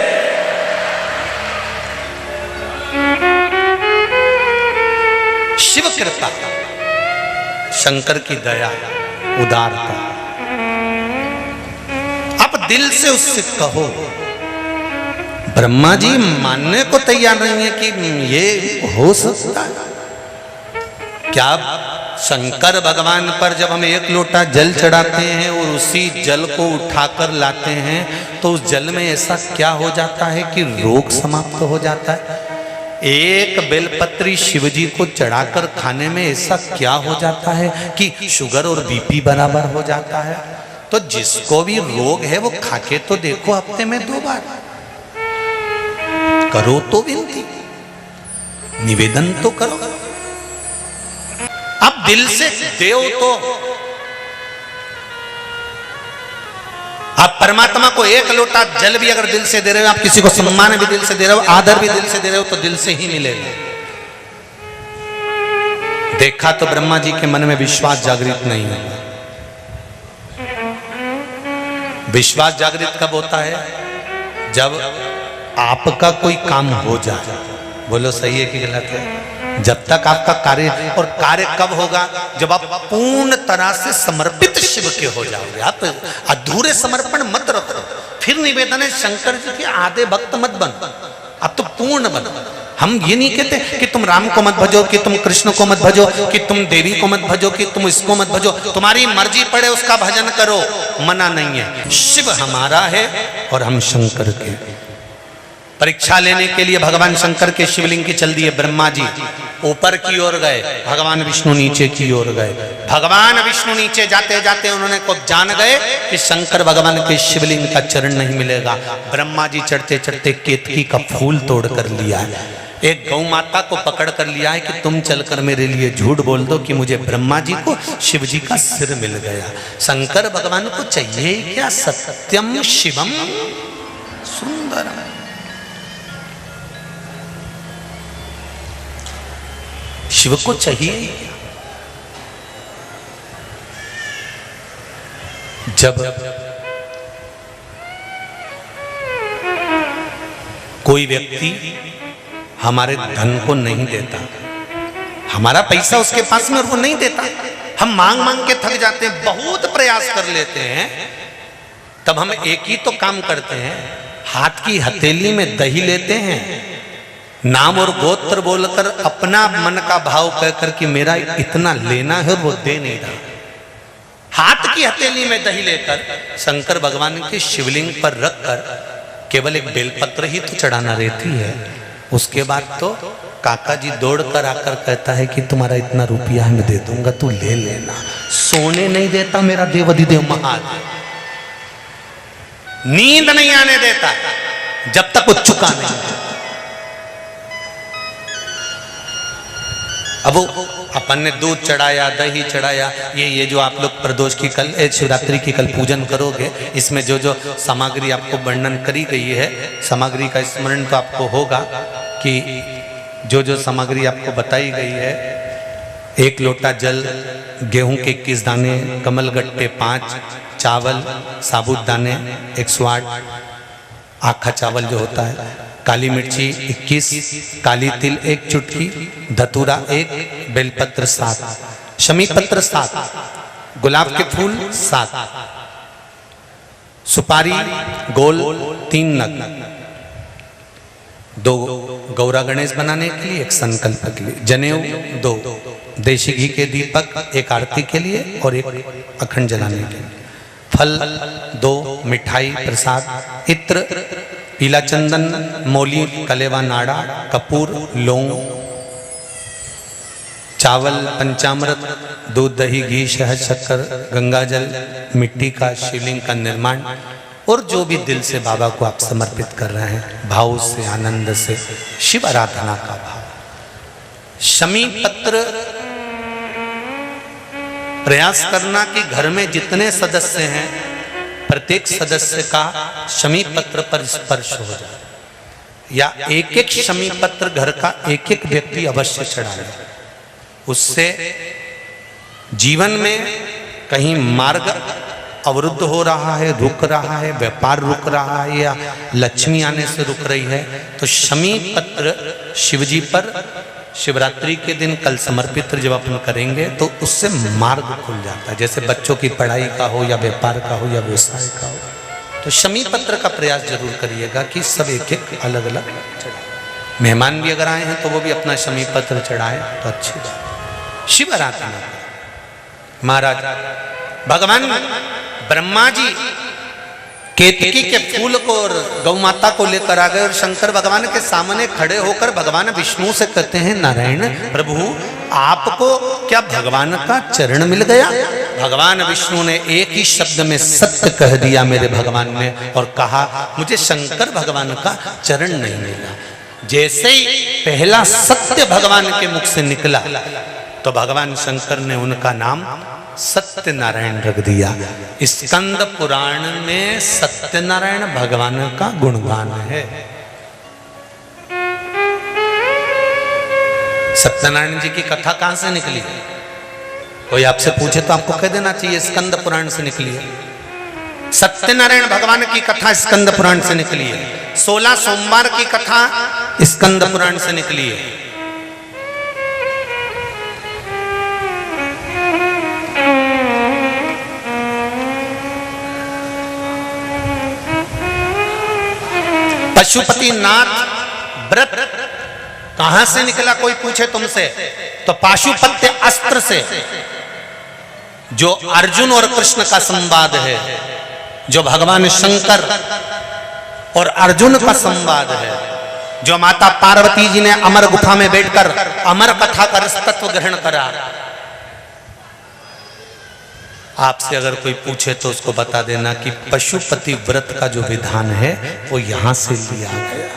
शिव कृपा, शंकर की दया, उदारता। आप दिल से उससे कहो। ब्रह्मा जी मानने को तैयार नहीं है कि ये हो सकता है। क्या शंकर भगवान पर जब हम एक लोटा जल चढ़ाते हैं और उसी जल को उठाकर लाते हैं तो उस जल में ऐसा क्या हो जाता है कि रोग समाप्त हो जाता है। एक बेलपत्री शिवजी को चढ़ाकर खाने में ऐसा क्या हो जाता है कि शुगर और बीपी बराबर हो जाता है। तो जिसको भी रोग है वो खाके तो देखो, हफ्ते में 2 बार करो तो विनती, निवेदन तो करो। अब दिल से देव तो आप परमात्मा को एक लोटा जल भी अगर दिल से दे रहे हो, आप किसी को सम्मान भी दिल से दे रहे हो, आदर भी दिल से दे रहे हो, तो दिल से ही मिलेगा। देखा तो ब्रह्मा जी के मन में विश्वास जागृत नहीं होगा। विश्वास जागृत कब होता है? जब आपका कोई काम हो जाए, बोलो सही है कि गलत है? जब तक आपका कार्य, और कार्य कब होगा? जब आप पूर्ण तरह से समर्पित शिव के हो जाओगे। आप अधूरे समर्पण मत रखो। फिर निवेदन है शंकर जी के आधे भक्त मत बनो, अब तो पूर्ण बनो। हम ये नहीं कहते कि तुम राम को मत भजो, कि तुम कृष्ण को मत भजो, कि तुम देवी को मत भजो, कि तुम इसको मत भजो। तुम्हारी मर्जी पड़े उसका भजन करो, मना नहीं है। शिव हमारा है और हम शंकर के। परीक्षा लेने के लिए भगवान शंकर के शिवलिंग की चल दिए। ब्रह्मा जी ऊपर की ओर गए, भगवान विष्णु नीचे की ओर गए। भगवान विष्णु नीचे जाते जाते उन्होंने को जान गए कि शंकर भगवान के शिवलिंग का चरण नहीं मिलेगा। ब्रह्मा जी चढ़ते चढ़ते केतकी का फूल तोड़ कर लिया है। एक गौ माता को पकड़ कर लिया है कि तुम चलकर मेरे लिए झूठ बोल दो कि मुझे ब्रह्मा जी को शिव जी का सिर मिल गया। शंकर भगवान को चाहिए क्या? सत्यम शिवम सुंदरम। शिव को चाहिए जब कोई व्यक्ति हमारे धन को नहीं देता, हमारा पैसा उसके पास में और वो नहीं देता, हम मांग मांग के थक जाते हैं, बहुत प्रयास कर लेते हैं, तब हम एक ही तो काम करते हैं, हाथ की हथेली में दही लेते हैं, नाम और गोत्र बोलकर अपना मन का भाव कहकर कि मेरा इतना लेना है, और वो दे नहीं रहा। हाथ की हथेली में दही लेकर शंकर भगवान के शिवलिंग पर रखकर केवल एक बेलपत्र ही तो चढ़ाना रहती है। उसके बाद तो काका जी दौड़ कर आकर कहता है कि तुम्हारा इतना रुपया मैं दे दूंगा, तू ले लेना। सोने नहीं देता मेरा देवाधिदेव महादेव, नींद नहीं आने देता जब तक वो चुका नहीं। अब अपन ने दूध चढ़ाया, दही चढ़ाया, ये जो आप लोग प्रदोष की कल शिवरात्रि की कल पूजन करोगे, इसमें जो जो सामग्री आपको वर्णन करी गई है, सामग्री का स्मरण तो आपको होगा कि जो जो सामग्री आपको बताई गई है, 1 लोटा जल, गेहूं के 21 दाने, कमलगट्टे 5, चावल साबुदाने 108, आखा चावल जो होता है, काली मिर्ची 21, काली तिल 1 चुटकी, धतूरा 1, बेलपत्र 7, शमी पत्र 7, गुलाब के फूल 7, सुपारी गोल 3 नग, 2 गौरा गणेश बनाने के लिए, 1 संकल्प के लिए, जनेऊ 2, देशी घी के दीपक 1 आरती के लिए और 1 अखंड जलाने के लिए, फल 2, मिठाई प्रसाद, इत्र, पीला चंदन, मौली, कलेवा नाड़ा, कपूर, लौंग, चावल, पंचामृत, दूध, दही, घी, शहद, शक्कर, गंगाजल, मिट्टी का शिवलिंग का निर्माण, और जो भी दिल से बाबा को आप समर्पित कर रहे हैं, भाव से, आनंद से, शिव आराधना का भाव। शमी पत्र प्रयास करना कि घर में जितने सदस्य हैं प्रत्येक सदस्य का शमी पत्र पर स्पर्श हो जाए, या एक एक शमी पत्र घर का एक एक व्यक्ति अवश्य चढ़ाए। उससे जीवन में कहीं मार्ग अवरुद्ध हो रहा है, रुक रहा है, व्यापार रुक रहा है, या लक्ष्मी आने से रुक रही है, तो शमी पत्र शिवजी पर शिवरात्रि के दिन कल समर्पित जब अपन करेंगे तो उससे मार्ग खुल जाता है। जैसे बच्चों की पढ़ाई का हो, या व्यापार का हो, या व्यवसाय का हो, तो शमी पत्र का प्रयास जरूर करिएगा कि सब एक एक अलग अलग चढ़ाए। मेहमान भी अगर आए हैं तो वो भी अपना शमी पत्र चढ़ाए तो अच्छी बात। शिव आराधना महाराज भगवान ब्रह्मा जी केतकी के फूल को और गौ माता को लेकर आ गए और शंकर भगवान के सामने खड़े होकर भगवान विष्णु से कहते हैं, नारायण प्रभु आपको क्या भगवान का चरण मिल गया? भगवान विष्णु ने एक ही शब्द में सत्य कह दिया मेरे भगवान ने, और कहा मुझे शंकर भगवान का चरण नहीं मिला। जैसे ही पहला सत्य भगवान के मुख से निकला तो भगवान शंकर ने उनका नाम सत्यनारायण रख दिया। स्कंद पुराण में सत्यनारायण भगवान का गुणगान है। सत्यनारायण जी की कथा कहां से निकली? कोई आपसे पूछे तो आपको कह देना चाहिए स्कंद पुराण से निकली है। सत्यनारायण भगवान की कथा स्कंद पुराण से निकली है। 16 सोमवार की कथा स्कंद पुराण से निकली है। पशुपति नाथ व्रत कहां से निकला, कोई पूछे तुमसे, तो पाशुपत्य अस्त्र से, जो अर्जुन और कृष्ण का संवाद है, जो भगवान शंकर और अर्जुन का संवाद है, जो माता पार्वती जी ने अमर गुफा में बैठकर अमर कथा का तत्व ग्रहण करा। आपसे अगर कोई पूछे तो उसको बता देना कि पशुपति व्रत का जो विधान है वो यहां से लिया गया,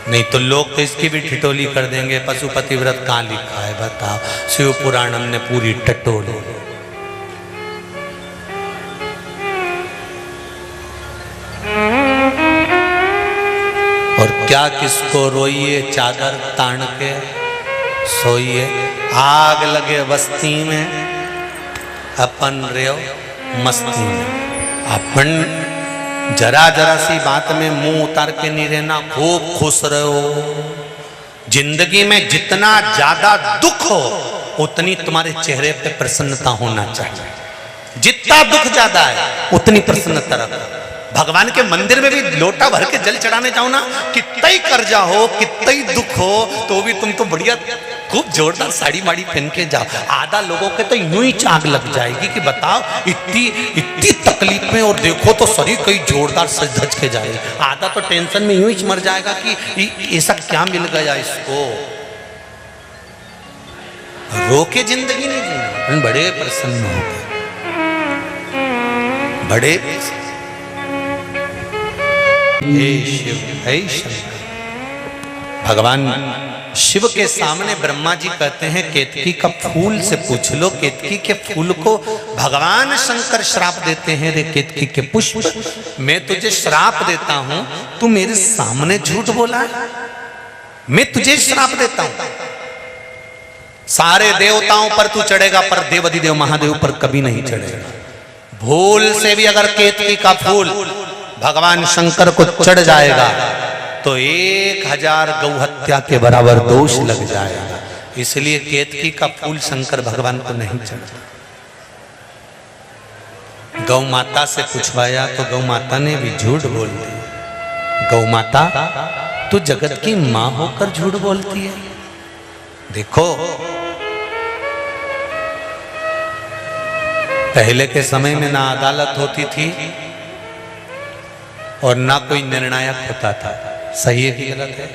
नहीं तो लोग तो इसकी भी ठिठोली कर देंगे। पशुपति व्रत कहां लिखा है बताओ, शिव पुराण हमने पूरी टटोली। और क्या किसको रोइए, चादर तान के सोइए, आग लगे बस्ती में अपन रेव मस्ती में। अपन जरा जरा सी बात में मुंह उतार के नहीं रहना, खूब खुश रहो। जिंदगी में जितना ज्यादा दुख हो उतनी तुम्हारे चेहरे पे प्रसन्नता होना चाहिए। जितना दुख ज्यादा है उतनी प्रसन्नता रखो। भगवान के मंदिर में भी लोटा भर के जल चढ़ाने जाओ ना, कितना ही कर्जा हो, कितना ही दुख हो, तो भी तुम तो बढ़िया खूब जोरदार साड़ी माड़ी पहन के जाओ। आधा लोगों के तो यूं ही आग लग जाएगी कि बताओ इतनी तकलीफ में, और देखो तो शरीर कई जोरदार सज धज के जाए। आधा तो टेंशन में यूं ही मर जाएगा कि ऐसा क्या मिल गया इसको। रो के जिंदगी नहीं जीना, बड़े प्रसन्न हो गए, बड़े हे शिव हे शंकर। भगवान शिव के सामने ब्रह्मा जी कहते हैं केतकी का फूल से पूछ लो। केतकी के फूल को भगवान शंकर श्राप देते हैं, रे केतकी के पुष्प, मैं तुझे श्राप देता हूं, तू मेरे सामने झूठ बोला है, मैं तुझे श्राप देता हूं। सारे देवताओं पर तू चढ़ेगा पर देवाधिदेव महादेव पर कभी नहीं चढ़ेगा। भूल से भी अगर केतकी का फूल भगवान शंकर को चढ़ जाएगा तो 1000 गौहत्या के बराबर दोष लग जाएगा। इसलिए केतकी का फूल शंकर भगवान को नहीं चढ़ता। गौ माता से पूछवाया तो गौ माता ने भी झूठ बोल दिया। गौ माता तू जगत की मां होकर झूठ बोलती है। देखो पहले के समय में ना अदालत होती थी और ना कोई निर्णायक होता था। सही है कि गलत है?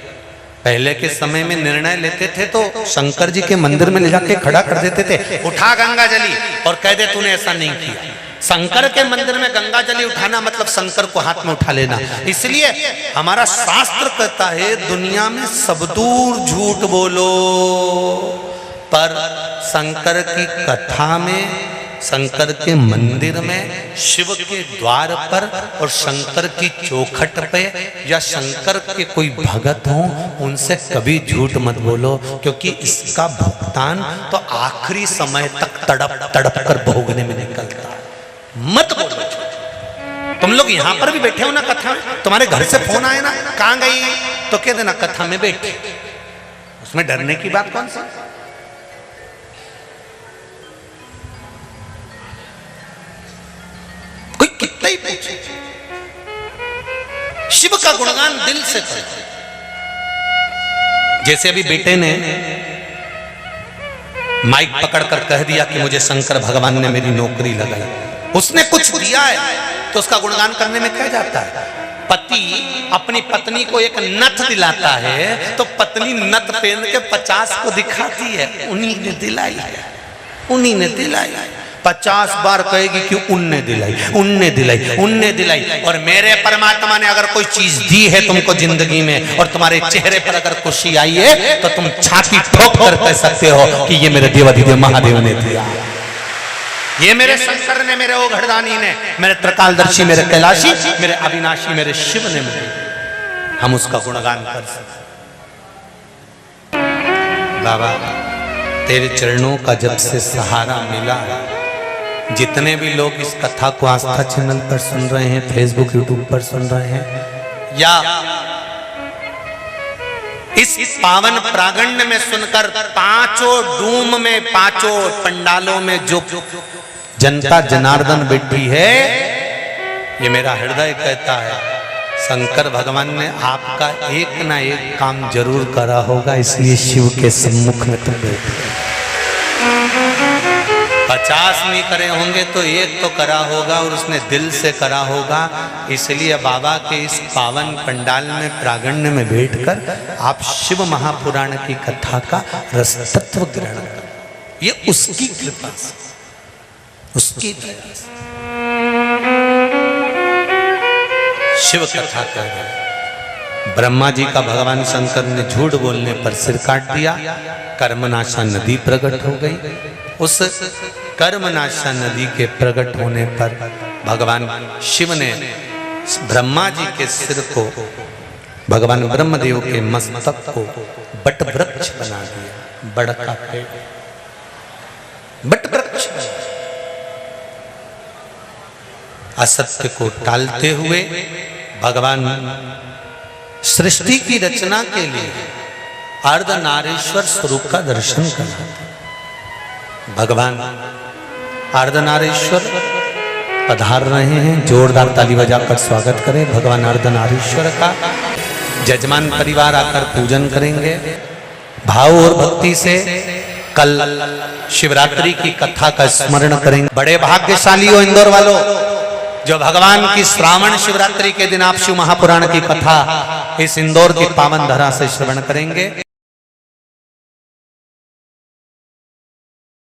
पहले के समय में निर्णय लेते थे तो शंकर जी के मंदिर में ले जाके खड़ा कर देते थे, उठा गंगा जली, और कह दे तूने ऐसा नहीं किया। शंकर के मंदिर में गंगा जली उठाना मतलब शंकर को हाथ में उठा लेना। इसलिए हमारा शास्त्र कहता है दुनिया में सब दूर झूठ बोलो, पर शंकर की कथा में, शंकर के मंदिर में, शिव के द्वार पर और शंकर की चौखट पे या शंकर के कोई भगत हो उनसे कभी झूठ मत बोलो, क्योंकि इसका भुगतान तो आखिरी समय तक तड़प तड़प कर भोगने में निकलता है। मत बोलो झूठ। तुम लोग यहां पर भी बैठे हो ना कथा में, तुम्हारे घर से फोन आए ना, कहां गई, तो कह देना कथा में बैठे। उसमें डरने की बात कौन सी? कितना ही पूछे, शिव का गुणगान दिल से करो। जैसे अभी बेटे ने माइक पकड़कर कह दिया कि मुझे शंकर भगवान ने मेरी नौकरी लगाई, उसने कुछ दिया है तो उसका गुणगान करने में कह जाता है। पति अपनी पत्नी को एक नथ दिलाता है तो पत्नी नथ पहन के 50 को दिखाती है, उन्हीं ने दिलाई है, उन्हीं ने दिलाई है। 50 बार कहेगी कि उनने दिलाई, उनने दिलाई, उनने दिलाई। और मेरे परमात्मा ने अगर कोई चीज दी है तुमको जिंदगी में और तुम्हारे चेहरे पर अगर खुशी आई है तो तुम छाती ठोक कर कह सकते हो कि ये मेरे देवाधिदेव महादेव ने दिया, ये मेरे शंकर ने, मेरे ओघड़दानी ने, मेरे त्रिकालदर्शी, मेरे कैलाशी, मेरे अविनाशी, मेरे शिव ने मुझे। हम उसका गुणगान कर सकते। बाबा तेरे चरणों का जब से सहारा मिला, जितने भी लोग इस कथा को आस्था चैनल पर सुन रहे हैं, फेसबुक यूट्यूब पर सुन रहे हैं, या इस पावन प्रांगण में सुनकर पांचों डूम में, पांचों पंडालों में जो जनता जनार्दन बैठी है, ये मेरा हृदय कहता है शंकर भगवान ने आपका एक ना एक काम जरूर करा होगा, इसलिए शिव के सम्मुख में तुम बैठे। 50 नहीं करे होंगे तो एक तो करा होगा, और उसने दिल से करा होगा। इसलिए बाबा के इस पावन पंडाल में, प्रांगण में बैठकर आप शिव महापुराण की कथा का रस तत्व ग्रहण कर, ये उसकी कृपा से, उसकी दया से शिव कथा कर रहे। ब्रह्मा जी का भगवान शंकर ने झूठ बोलने पर सिर काट दिया, कर्मनाशा नदी प्रकट हो गई। उस कर्मनाशा नदी के प्रकट होने पर भगवान शिव ने ब्रह्मा जी के सिर को, भगवान ब्रह्मदेव के मस्तक को बट वृक्ष बना दिया, बड़ का पेड़ बट वृक्ष। असत्य को टालते हुए भगवान सृष्टि की रचना के लिए अर्धनारीश्वर स्वरूप का दर्शन करना। भगवान अर्धनारीश्वर पधार रहे हैं, जोरदार ताली बजाकर स्वागत करें भगवान अर्धनारीश्वर का। जजमान परिवार आकर पूजन करेंगे भाव और भक्ति से। कल शिवरात्रि की कथा का स्मरण करेंगे। बड़े भाग्यशाली हो इंदौर वालों, जो भगवान की श्रावण शिवरात्रि के दिन आप शिव महापुराण की कथा इस इंदौर की पावन धरा से श्रवण करेंगे।